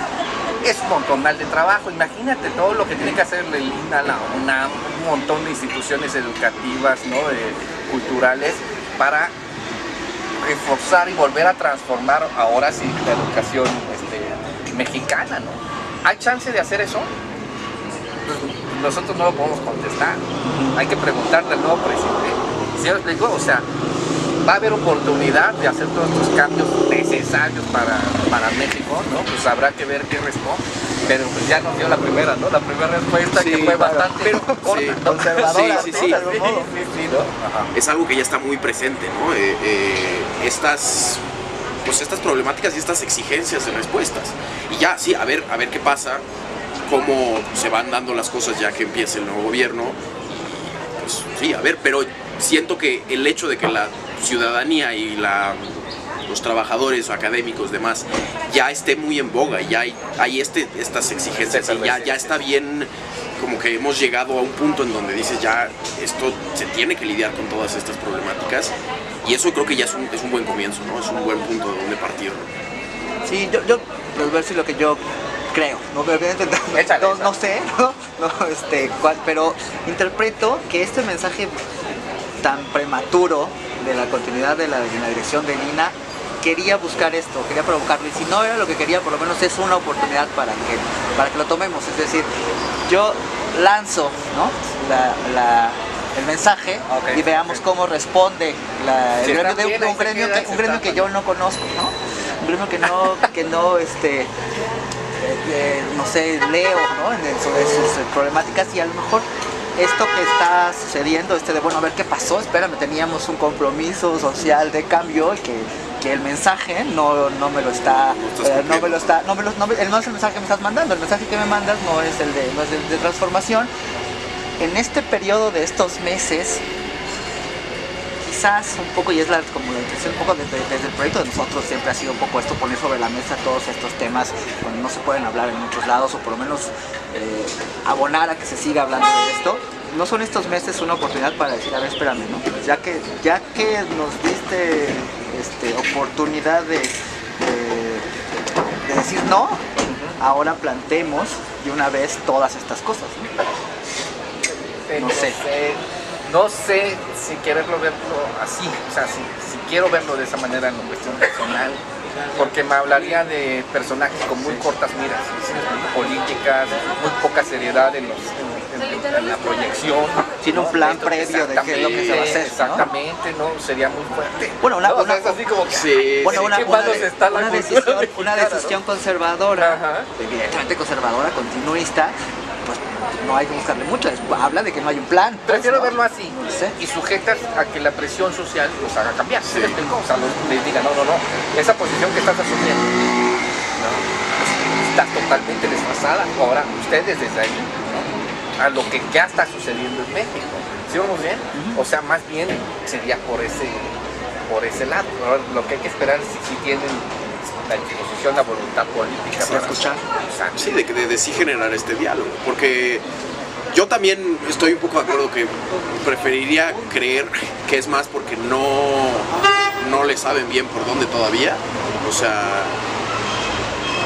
es un montonal de trabajo. Imagínate todo lo que tiene que hacer el INAH, la UNAM, un montón de instituciones educativas, ¿no? Culturales, para reforzar y volver a transformar ahora sí la educación mexicana, ¿no? ¿Hay chance de hacer eso? Pues nosotros no lo podemos contestar. Hay que preguntarle al nuevo presidente. ¿Sí me explico? O sea, va a haber oportunidad de hacer todos estos cambios necesarios para México, ¿no? Pues habrá que ver qué responde. Pero pues ya nos dio la primera, ¿no? La primera respuesta Sí, que fue claro. bastante corta, Sí, ¿no? conservadora, sí, ¿no? sí. De algún modo. Sí, ¿no? Ajá. Es algo que ya está muy presente, ¿no? Estas problemáticas y estas exigencias de respuestas. Y ya, sí, a ver qué pasa, cómo se van dando las cosas ya que empiece el nuevo gobierno. Y, pues sí, a ver, pero siento que el hecho de que la ciudadanía y los trabajadores académicos demás ya esté muy en boga, ya hay estas exigencias y ya está bien, como que hemos llegado a un punto en donde dices ya esto se tiene que lidiar con todas estas problemáticas y eso creo que ya es un buen comienzo, ¿no? Es un buen punto de donde partir. Sí, yo les voy a decir lo que yo creo, no, obviamente no sé, ¿no? Pero interpreto que este mensaje tan prematuro de la continuidad de la dirección de Lina quería buscar esto, quería provocarlo, y si no era lo que quería, por lo menos es una oportunidad para que lo tomemos. Es decir, yo lanzo, ¿no? el mensaje, okay, y veamos cómo responde el gremio de un gremio que yo no conozco, ¿no? Un gremio que no no sé, leo, ¿no? Sobre sus problemáticas, y a lo mejor esto que está sucediendo, de bueno, a ver qué pasó, espérame, teníamos un compromiso social de cambio, y que el mensaje no es el mensaje que me estás mandando, el mensaje que me mandas no es el de transformación. En este periodo de estos meses, quizás un poco, y es como la intención un poco desde el proyecto de nosotros, siempre ha sido un poco esto, poner sobre la mesa todos estos temas cuando no se pueden hablar en muchos lados, o por lo menos abonar a que se siga hablando de esto. ¿No son estos meses una oportunidad para decir, a ver, espérame, ¿no? Pues ya que nos diste oportunidad de decir no, ahora planteemos de una vez todas estas cosas, ¿no? No sé si quererlo verlo así, o sea, si quiero verlo de esa manera en la cuestión personal, porque me hablaría de personajes con muy cortas miras, políticas, muy poca seriedad en la proyección. Sin un plan previo de qué es lo que se va a hacer, ¿no? Exactamente, ¿no? Sería muy fuerte. Bueno, es así como que, una decisión conservadora, evidentemente conservadora, continuista, pues no hay que buscarle mucho, habla de que no hay un plan. Prefiero ¿no? verlo así, Sí. y sujetas a que la presión social los haga cambiar. Sí. ¿Sí me explico? O sea, les diga, no, esa posición que estás asumiendo, ¿no? Está totalmente desfasada. Ahora, ustedes desde ahí, ¿no? A lo que ya está sucediendo en México. ¿Sí vamos bien? O sea, más bien sería por ese lado. Ahora, lo que hay que esperar es si tienen la disposición, la voluntad política para escuchar. Sí, de sí generar este diálogo, porque yo también estoy un poco de acuerdo que preferiría creer que es más porque no le saben bien por dónde todavía, o sea,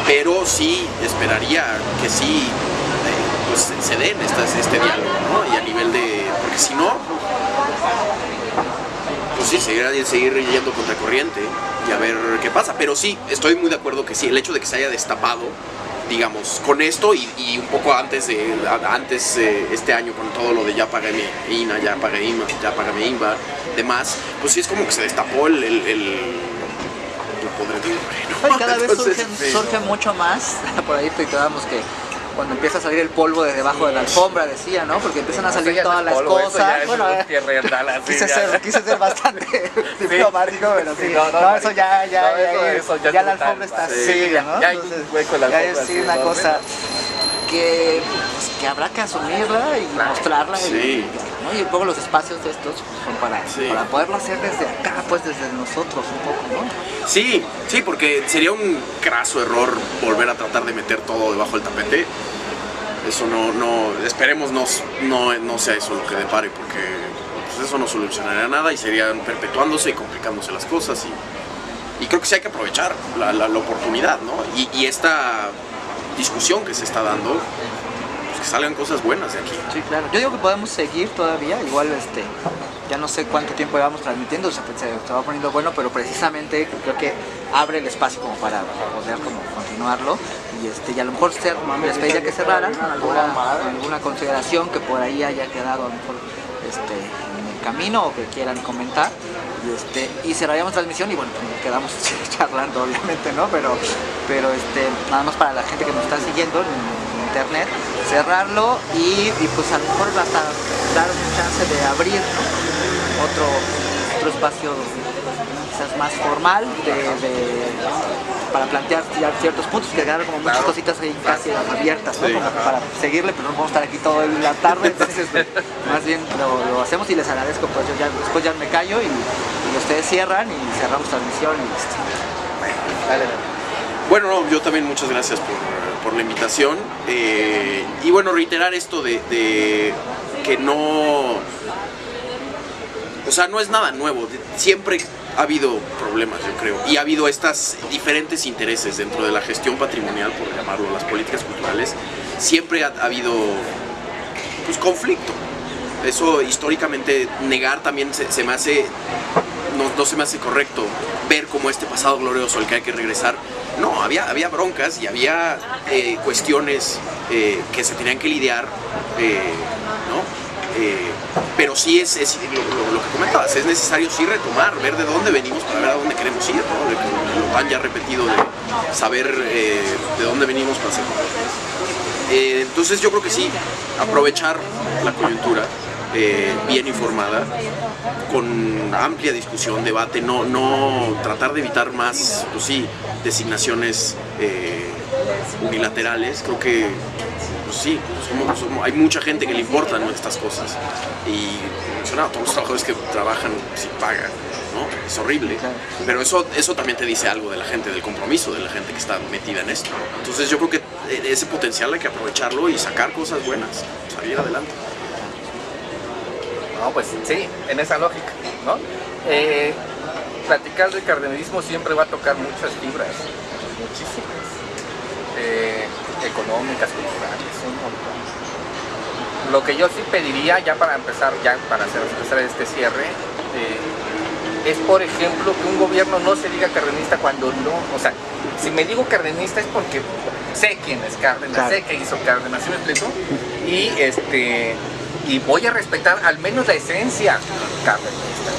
pero sí esperaría que sí pues se den este diálogo, ¿no? Y a nivel de, porque si no, pues sí, seguir yendo contra corriente y a ver qué pasa. Pero sí, estoy muy de acuerdo que sí, el hecho de que se haya destapado, digamos, con esto y un poco antes este año con todo lo de ya pagué mi INA, ya pagué INVA, demás, pues sí es como que se destapó el podredumbre, ¿no? Y cada vez Entonces, surge mucho más, por ahí tuiteábamos que cuando empieza a salir el polvo de debajo de la alfombra, decía, ¿no? Porque empiezan a salir todas las cosas. Bueno, quise ser bastante diplomático, pero sí. No, eso ya la alfombra está así, ¿no? Ya hay un hueco en la alfombra. Ya es una cosa que habrá que asumirla y mostrarla. Sí. ¿no? Y luego los espacios de estos son para poderlo hacer desde acá, pues desde nosotros un poco, ¿no? Sí, porque sería un craso error volver a tratar de meter todo debajo del tapete. Eso esperemos no sea eso lo que depare, porque pues, eso no solucionaría nada y serían perpetuándose y complicándose las cosas. Y creo que sí hay que aprovechar la oportunidad, ¿no? Y esta discusión que se está dando, pues que salgan cosas buenas de aquí. Sí, claro. Yo digo que podemos seguir todavía, igual ya no sé cuánto tiempo llevamos transmitiendo, se va poniendo bueno, pero precisamente creo que abre el espacio como para poder como continuarlo y a lo mejor les pediría que cerraran alguna consideración que por ahí haya quedado a lo mejor en el camino o que quieran comentar y cerraríamos transmisión y bueno, pues nos quedamos charlando obviamente, ¿no? Pero nada más para la gente que nos está siguiendo en internet, cerrarlo y pues a lo mejor hasta dar un chance de abrir, ¿no? otro espacio quizás más formal para plantear ciertos puntos, que quedaron como muchas cositas ahí casi abiertas, ¿no? Sí. Como para seguirle, pero no vamos a estar aquí toda la tarde, entonces más bien lo hacemos y les agradezco, pues yo después ya me callo y ustedes cierran y cerramos transmisión y listo. Dale. Bueno, no, yo también muchas gracias por la invitación y bueno, reiterar esto de que no, o sea, no es nada nuevo, siempre ha habido problemas, yo creo, y ha habido estas diferentes intereses dentro de la gestión patrimonial, por llamarlo, las políticas culturales, siempre ha habido pues conflicto. Eso históricamente negar también se me hace, no se me hace correcto ver como este pasado glorioso al que hay que regresar. No, había broncas y había cuestiones que se tenían que lidiar, ¿no? Pero sí es lo que comentabas, es necesario sí retomar, ver de dónde venimos para ver a dónde queremos ir, ¿no? Lo tan ya repetido de saber de dónde venimos para hacer. Entonces yo creo que sí, aprovechar la coyuntura bien informada, con amplia discusión, debate, no tratar de evitar más, pues sí, designaciones unilaterales. Creo que pues sí, hay mucha gente que le importan estas cosas y mencionaba todos los trabajadores que trabajan sin paga, ¿no? Es horrible, pero eso también te dice algo de la gente, del compromiso de la gente que está metida en esto. Entonces yo creo que ese potencial hay que aprovecharlo y sacar cosas buenas, salir adelante. No, pues sí, en esa lógica, ¿no? Platicar de cardenismo siempre va a tocar muchas fibras, muchísimas, económicas, culturales, un montón. Lo que yo sí pediría, ya para empezar hacer este cierre, es por ejemplo que un gobierno no se diga cardenista cuando no, o sea, si me digo cardenista es porque sé quién es Cárdenas, claro, sé qué hizo Cárdenas, ¿sí me explico? Y voy a respetar al menos la esencia cardenista.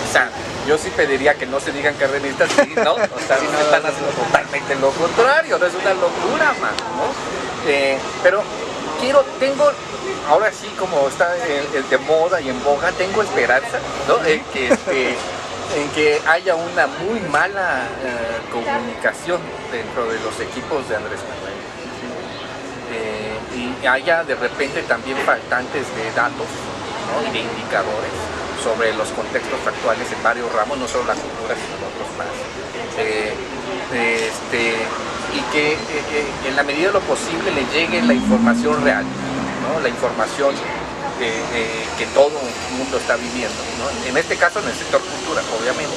O sea, yo sí pediría que no se digan cardenistas, sí, ¿no? O sea, no están haciendo totalmente lo contrario, no es una locura, man, ¿no? Pero tengo, ahora sí como está de moda y en boga, tengo esperanza, ¿no? En que haya una muy mala comunicación dentro de los equipos de Andrés Manuel. Y haya de repente también faltantes de datos, ¿no? Y de indicadores sobre los contextos actuales en varios ramos, no solo la cultura, sino otros más. Y que en la medida de lo posible le llegue la información real, ¿no? La información que todo el mundo está viviendo, ¿no? En este caso en el sector cultura, obviamente.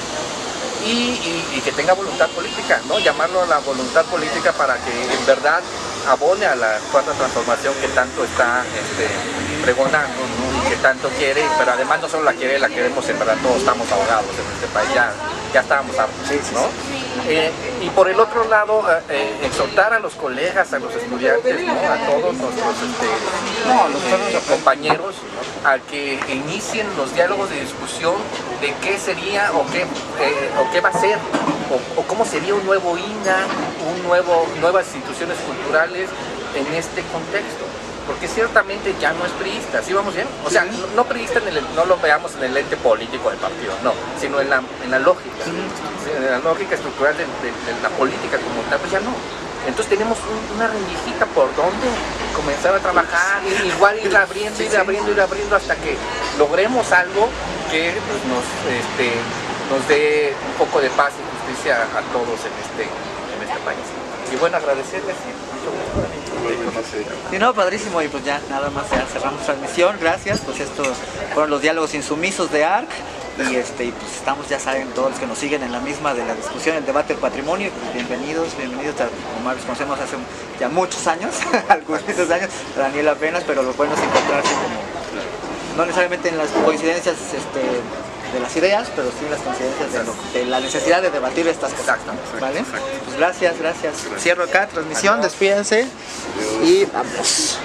Y que tenga voluntad política, ¿no? Llamarlo a la voluntad política para que en verdad abone a la cuarta transformación que tanto está pregonando, ¿no? Y que tanto quiere, pero además no solo la quiere, la queremos en verdad, todos estamos ahogados en este país, ya estábamos hartos, ¿no? Y por el otro lado, exhortar a los colegas, a los estudiantes, ¿no? A todos nuestros compañeros a que inicien los diálogos de discusión de qué sería o qué va a ser o cómo sería un nuevo INA, nuevas instituciones culturales en este contexto. Porque ciertamente ya no es priista, ¿sí vamos bien? O sea, no priista, no lo veamos en el ente político del partido, no, sino en la lógica, en la lógica estructural de la política como tal, pues ya no. Entonces tenemos una rendijita por donde comenzar a trabajar, igual ir abriendo hasta que logremos algo que pues, nos dé un poco de paz y justicia a todos en este país. Y bueno, agradecerles y mucho gusto. Sí, no, padrísimo, y pues ya nada más ya cerramos transmisión, gracias, pues esto fueron los diálogos insumisos de ARC y pues estamos, ya saben, todos los que nos siguen en la misma de la discusión, el debate del patrimonio, pues bienvenidos, Omar, los conocemos hace ya muchos años, algunos años, Daniel apenas, pero lo bueno es encontrarse como, no necesariamente en las coincidencias de las ideas, pero sí en las coincidencias de la necesidad de debatir estas cosas. ¿Vale? Pues gracias. Cierro acá, transmisión, despídense y vamos.